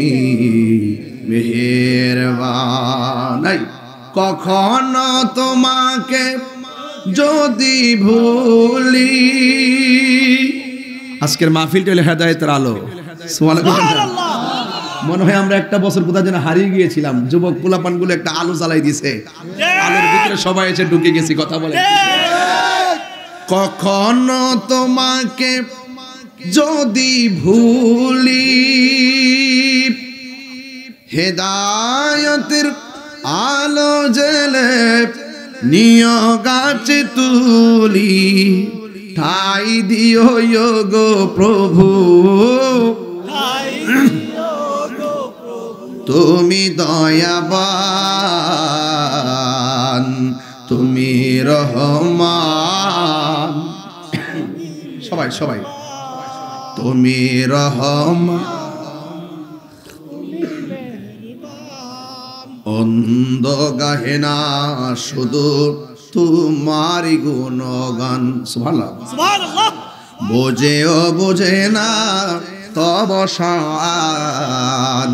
মেহেরবান। কখনো তোমাকে যদি ভুলি, আজকের মাহফিলটা হলো হেদায়েতের আলো। সুবহানাল্লাহ। মনে হয় আমরা একটা বছর কোথায় যেন হারিয়ে গিয়েছিলাম, যুবক পোলাপান গুলো একটা আলো জ্বালাই দিছে, আলোর ভিতরে সবাই এসে ঢুকে গেছি। কথা বলে কখনো তোমাকে যদি ভুলি, হেদায়েতের আলো জেলে নিয়োগ আছে তুলি, ঠাই দিও গো প্রভু তুমি দয়াবান তুমি রহমান। সবাই সবাই তুমি রহমান। অন্ধ গাহে না শুধু তোমারি গুণগান। সুবহানাল্লাহ। বোঝেও বোঝে না তব শান,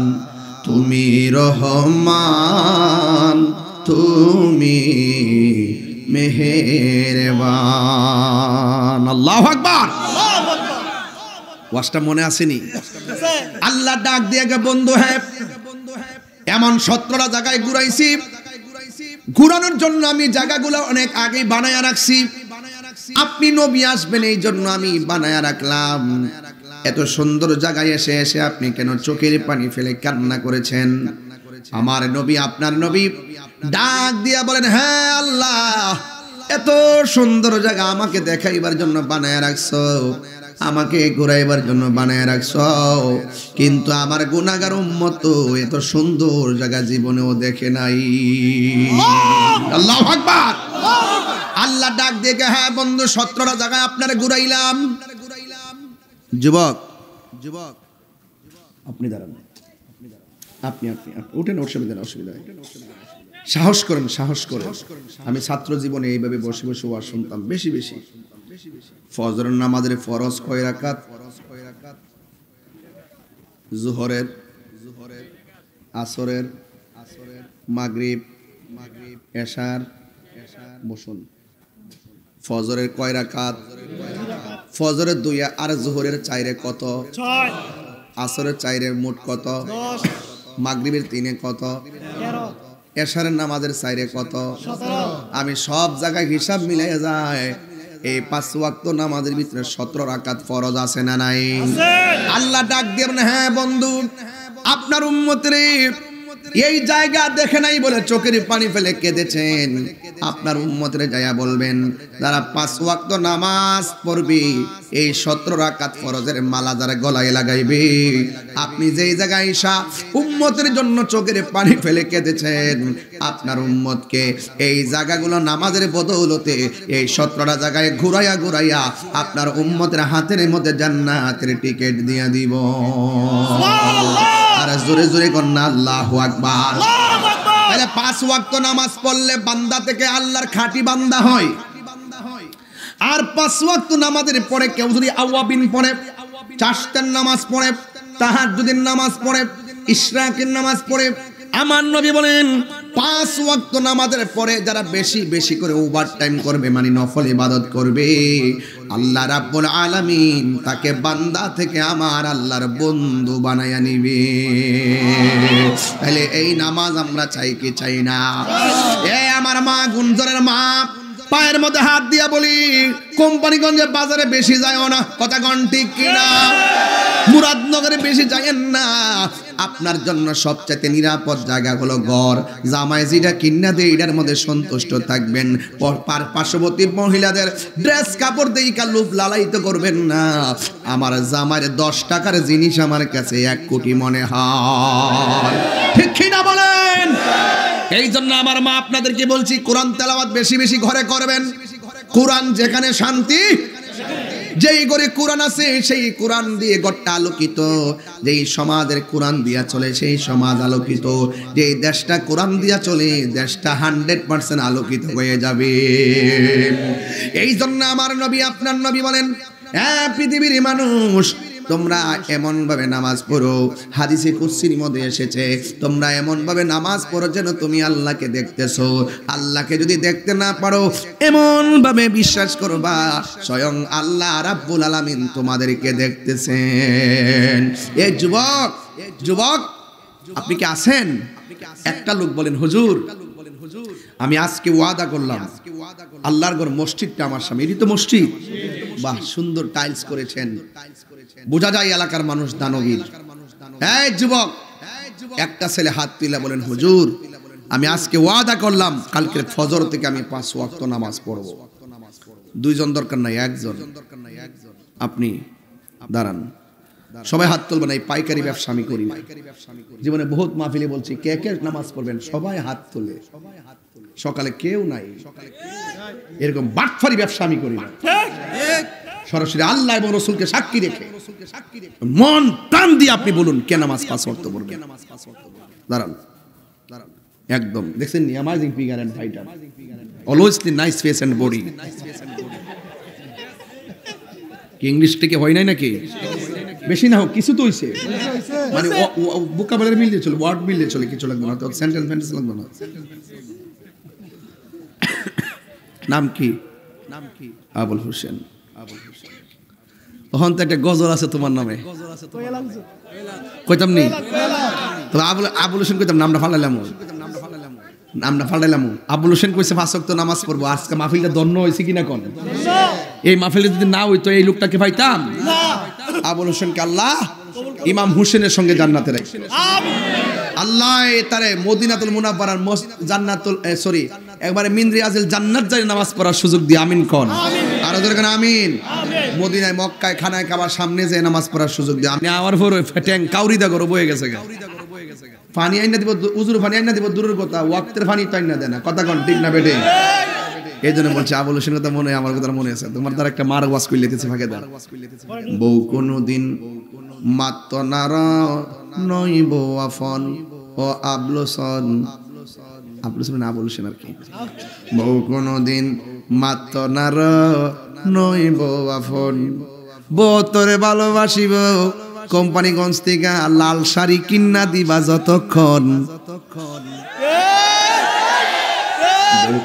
তুমি রহমান তুমি মেহেরবান। আল্লাহু আকবার। ওয়াজটা মনে আসেনি? আল্লাহ ডাক দিয়ে গে বন্ধু হ্যাঁ, এমন 17টা জায়গায় ঘুরাইছি, ঘুরানোর জন্য আমি জায়গাগুলো অনেক আগেই বানায়া রাখছি। আপনি নবী আসবেন এই জন্য আমি বানায়া রাখলাম। এত সুন্দর জায়গায় এসে এসে আপনি কেন চোখের পানি ফেলে কান্না করেছেন? আমার নবী আপনার নবী ডাক দিয়া বলেন, হ্যাঁ আল্লাহ, এত সুন্দর জায়গা আমাকে দেখাইবার জন্য বানায়া রাখছো, আমাকে ঘুরাইবার জন্য বানায় রাখছো, কিন্তু আমার গুনাহগার উম্মত এত সুন্দর জায়গা জীবনেও দেখে নাই। আল্লাহু আকবার। আল্লাহ ডাক দিয়ে, হ্যাঁ বন্ধু 17টা জায়গায় আপনারে ঘুরাইলাম। যুবক যুবক আপনি দাঁড়ান, আপনি আপনি উঠেন, অসুবিধা অসুবিধা সাহস করেন, সাহস করেন। আমি ছাত্র জীবনে এইভাবে বসে বসে ওয়াজ শুনতাম বেশি বেশি। ফজরের নামাজের ফরজ কয় রাকাত? জোহরের, আসরের, মাগরিব, এশার, বসুন ফজরের কয় রাকাত? ফজরের 2 আর যোহরের 4 কত? 6 আসরের 4 মোট কত? 10 মাগরিবের 3 কত? 13 এশারের নামাজের 4 কত? 17 আমি সব জায়গায় হিসাব মিলাই যায় এই 5 ওয়াক্ত নামাজের ভিতরে 17 রাকাত ফরজ আছে না নাই? আল্লাহ ডাক দিয়ে বলেন, হ্যাঁ বন্ধু, আপনার উম্মতের এই জায়গা দেখে নাই বলে চোখের পানি ফেলে কেঁদেছেন। আপনার উম্মতের যায়া বলবেন, যারা 5 ওয়াক্ত নামাজ পড়বে, এই 17 রাকাত ফরজের মালা যারা গলায় লাগাইবে, আপনি যেই জায়গায় ঈশা উম্মতের জন্য চোখের পানি ফেলে কেঁদেছেন, আপনার উম্মতকে এই জায়গাগুলো নামাজের বদৌলতে এই 17টা জায়গায় ঘুরাইয়া ঘুরাইয়া আপনার উম্মতের হাতের মধ্যে জান্নাতের টিকিট দিয়ে দিব। আর জোরে জোরে কন্যা আল্লাহু আকবার। তাহলে 5 ওয়াক্ত নামাজ পড়লে বান্দা থেকে আল্লাহর খাঁটি বান্দা হয়। আর 5 ওয়াক্ত নামাজের পরে কেউ যদি আওয়াবিন পড়ে, চারটার নামাজ পড়ে, তাহাজ্জুদের নামাজ পড়ে, ইশরাকের নামাজ পড়ে, আমার নবী বলেন 5 ওয়াক্ত নামাজের পরে যারা বেশি বেশি করে ওভার টাইম করবে, মানে নফল ইবাদত করবে, আল্লাহ রাব্বুল আলামিন তাকে বান্দা থেকে আমার আল্লাহর বন্ধু বানায়া নিবে। তাহলে এই নামাজ আমরা চাই কি চাই না? এই আমার মা, গুঞ্জনের মা, পায়ের মধ্যে হাত দিয়া বলি, কোম্পানিগঞ্জে বাজারে বেশি যায়ও না, কথা কোন ঠিক কিনা? মুরাদনগরে বেশি যায়েন না। আপনার জন্য সবচেয়ে নিরাপদ জায়গা হলো ঘর। জামাই যেটা কিনা দেয় এটার মধ্যে সন্তুষ্ট থাকবেন। পার্শ্ববর্তী মহিলাদের ড্রেস কাপড় দিয়ে লোভ লালায়িত করবেন না। আমার জামাইয়ের 10 টাকার জিনিস আমার কাছে 1 কোটি মনে হয়, ঠিক কিনা বলেন? এই জন্য আমার মা আপনাদেরকে বলছি, কোরআন তেলাওয়াত বেশি বেশি ঘরে করবেন। কোরআন যেখানে শান্তি, যেই ঘরে কোরআন আছে সেই কোরআন দিয়ে ঘরটা আলোকিত। যেই সমাজের কোরআন দিয়া চলে সেই সমাজ আলোকিত। যেই দেশটা কোরআন দিয়া চলে দেশটা 100% আলোকিত হয়ে যাবে। এই জন্য আমার নবী, আপনার নবী বলেন, হ্যাঁ পৃথিবীর মানুষ, তোমরা এমন ভাবে নামাজ পড়ো, হাদিসে কুদসির মধ্যে এসেছে, তোমরা এমন ভাবে নামাজ পড়ো যেন তুমি আল্লাহকে দেখতেছো। আল্লাহকে যদি দেখতে না পারো, এমন ভাবে বিশ্বাস করবা স্বয়ং আল্লাহ রাব্বুল আলামিন তোমাদেরকে দেখতেছেন। এই যুবক, যুবক আপনি কি আছেন? একটা লোক বলেন, হুজুর আমি আজকে ওয়াদা করলাম, আল্লাহর ঘর মসজিদটা আমার সামনে, এটি তো মসজিদ, বাহ সুন্দর টাইলস করেছেন, বোঝা যায় এলাকার মানুষ দানবীর। এই যুবক, একটা ছেলে হাত তুলে বলেন, হুজুর আমি আজকে ওয়াদা করলাম কালকের ফজর থেকে আমি 5 ওয়াক্ত নামাজ পড়ব। 2 জন দরকার নাই, 1 জন। আপনি দাঁড়ান, সবাই হাত তুলবেন। এই পাইকারি ব্যবসা আমি করি না। জীবনে বহুত মাহফিলে বলছি, কে কে নামাজ পড়বেন, সবাই হাত তোলে। সকালে কেউ নাই, এরকম বাটফারি ব্যবসা আমি করি না। সরাসরি আল্লাহ এবং রাসূলকে সাক্ষী রেখে মন প্রাণ দিয়ে আপনি বলুন, কে নামাজ 5 ওয়াক্ত পড়বেন? দাঁড়ান, একদম দেখছেন নি, amazing figure and fighter, always the nice face and body. কি ইংলিশ থেকে হয় নাই নাকি? বেশি না হোক, কিছু তো হইছে, মানে ভোকাবুলারি মিললে চলে, ওয়ার্ড মিললে চলে, কিছু লাগবে না, তো সেন্টেন্স ফেন্টেন্স লাগবে না। নাম কি? আবুল হোসেন। তখন তো একটা গজল আছে তোমার নামে, কইতাম নি? তবে আবুল হোসেন কইতাম, নামটা ফালাইলাম, নামটা ফালাইলাম। আবুল হোসেন কইছে 5 ওয়াক্ত নামাজ পড়বো। আজকে মাহফিলটা ধন্য হয়েছে কিনা কোন? এই মাহফিলে যদি না হইতো এই লোকটাকে পাইতাম? আবুল হোসেনকে আল্লাহ ইমাম হুসেনের সঙ্গে জান্নাতে রাখছে। আল্লাহ তারে মদিনাতুল মুনাওয়ারার জান্নাতুল একবারে মিন রিয়াজিল জান্নাত যাই নামাজ পড়ার সুযোগ দিয়ে আমিন কোন? আর ওদের কেন আমিন? মদিনায় মক্কায় খানায় কাবার সামনে যে নামাজ পড়ার সুযোগ দিয়ে আমি আমার পর ট্যাং কাউরিদা করে বয়ে গেছে, পানি আইনা দিব, উজুর পানি আইনা দিব দূরের কথা, ওয়াক্তের পানি তো আইনা দেয় না, কথা কোন ঠিক না বেটে? এই জন্য বলছে আবুল হোসেন কথা মনে, আমার কথা মনে আছে, তোমার দ্বারা একটা মার ওয়াজ কইলে দিতেছে ফাঁকে দেন। বউ কোনদিন মাত্র নার নইব আফন ও আবলুসন, আবলুসন আবুল হোসেন আর কি। বউ কোনদিন মাত্র নার নইব আফন, বউ তোরে ভালোবাসিব কোম্পানিগঞ্জ থেকে লাল শাড়ি কিন্না দিবা যতক্ষণ,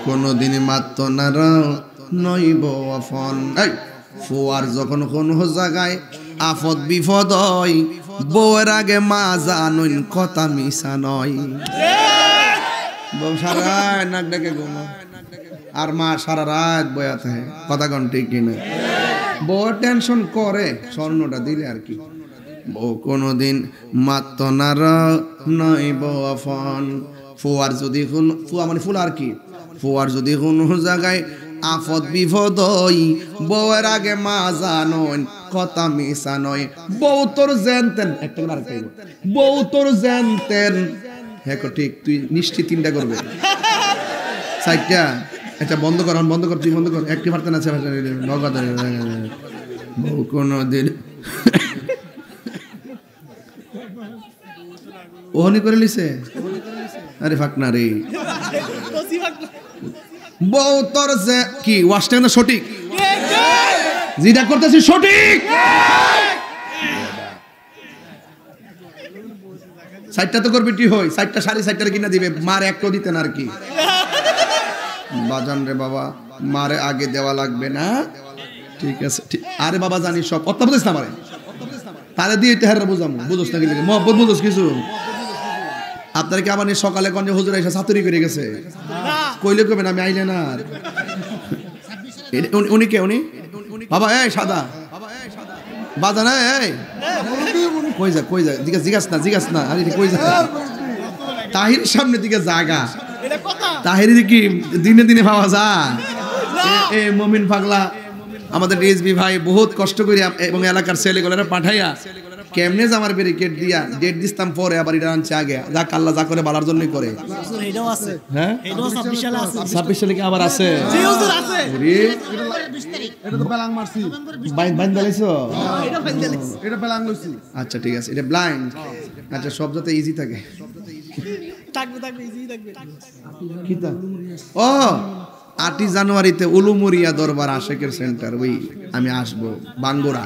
কোনদিন মাত্র নার নইব আপন। এই ফুয়ার যখন কোন জায়গায় আফত বিপদ হয়, বউয়ের আগে মা জানুন কথা মিশা নয়। বউ সারা রাত নাক ডেকে ঘুমো, আর মা সারা রাত বয়া থাকে, কথা কন ঠিক কিনা? বউ টেনশন করে স্বর্ণটা দিলে আর কি। বউ কোনোদিন মাত্র নার নইব আপন। ফুয়ার যদি ফুয়া মানে ফুল আর কি, ফুয়ার যদি কোন জায়গায় আফত বিপদ হই, বউয়ের আগে মা জানন কথা মিশা নয়। বউ তোর জানতেন একটা করে আরেকটা বউ তোর জানতেন। হ্যাঁ ঠিক, তুই নিশ্চিত তিনটা করবে সাইটটা। এটা বন্ধ কর, বন্ধ কর, তুই বন্ধ কর। একটি পারতেন আছে নগদ। বউ কোনদিন ওহনি করে লিছে। আরে ফাক না রে, বউ তোর যে কি ওয়াশটা না সঠিক, যেটা করতেছি সঠিক। সাইটটা তো করবি তুই, হই সাইটটা 7.5 কিনা দিবে, মার একটাও দিতেন আর কি। বাজান রে বাবা, মারে আগে দেওয়া লাগবে না, ঠিক আছে ঠিক। আরে বাবা জানি সব কথা বুঝিস না, মারে তাহলে দিয়ে তেহারা বুঝামো, বুঝোস না কি মহব্বত বুঝোস কিছু। আপনার কি আবার সকালে কন যে হুজুর এসে ছাতুরি করে গেছে, কইলে কবেন আমি আইলে না। উনি কে? উনি বাবা এই সাদা বাজা না, এই কই যা কই যা, জিজ্ঞাস না। আরে কই যা? তাহির সামনে দিকে জায়গা, তাহির কি দিনে দিনে পাওয়া যায়? এ মমিন পাগলা আমাদের ডিএসবি ভাই বহুত কষ্ট করে এবং এলাকার ছেলেগুলোরা পাঠাইয়া কেমনে জামার ব্যারিকেড দিয়া ডেট দিতাম, পরে আবার এটা আনছে আগে। যা আল্লাহ যা করে বালার জন্যই করে। হ্যাঁ 26 সালে কি আবার আছে? আচ্ছা ঠিক আছে, এটা ব্লাইন্ড। আচ্ছা সব যাতে ইজি থাকে। ও 8 জানুয়ারিতে উলুমুরিয়া দরবার আশেকের সেন্টার, ওই আমি আসবো বাঙ্গুরা।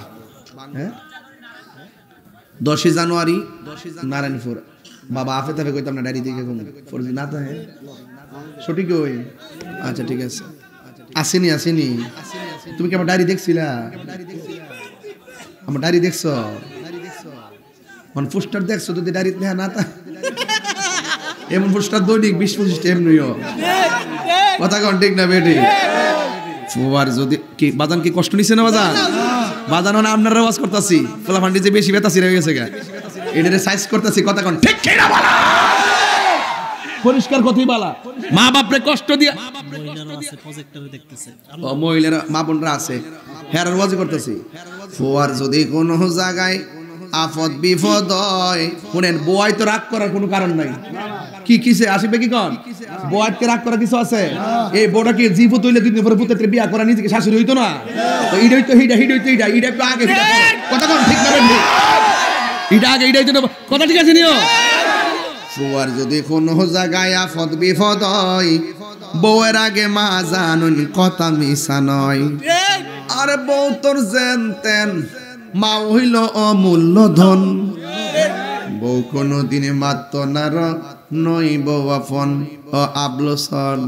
হ্যাঁ 10 জানুয়ারি নারায়ণপুর। বাবা আফে তাফে কইতাম না, ডায়েরি দিকে ঘুম ফরজি না থাকে সঠিক ওই। আচ্ছা ঠিক আছে, আসেনি। তুমি কি আমার ডায়েরি দেখছিলা? আমার ডায়েরি দেখছো? মানে পোস্টার দেখছো? যদি ডায়েরি না তা এমন পোস্টার দৈনিক 20-25 এমনিও কথা কন ঠিক না বেটি? ফুয়ার যদি কি বাজান কি কষ্ট নিছে না বাজান? বাজান না আপনারা ওয়াজ করতাছি, পোলা ফান্ডি যে বেশি বেতাছি রয়ে গেছে গা, এটারে সাইজ করতাছি, কথা কন ঠিক কি না বলা? পরিষ্কার কথাই বলা। মা বাপরে কষ্ট দিয়া মহিলারা আছে প্রজেক্টরে দেখতেছে, ও মহিলারা মা বোনরা আছে, হেরার ওয়াজ করতেছি। ফুয়ার যদি কোন জায়গায় আফত বিপদ হয়, শুনেন বউয়াই তো রাগ করার কোনো কারণ নাই। কি কিসে আসবে কি কন? বউয়াকে রাগ করার কিছু আছে? এই বউটা কি জীব তৈলে দুই দিন পরে পুত্রের বিয়া করা নিজেকে শাশুড়ি হইতো না? তো এইটাই তো এইটা একটু আগে কথা কন ঠিক না বেটি? এটা আগে এইটাই তো কথা ঠিক আছে নিও। ফুয়ার যদি কোনো জায়গায় আফত বিপদ হয়, বউয়ের আগে মা জানুন কথা মিশা নয়। আরে বউ তোর জানতেন মা হইল অমূল্য ধন, বউ কোনো দিনে মাত্র নার নইব আপন ও আবলসন।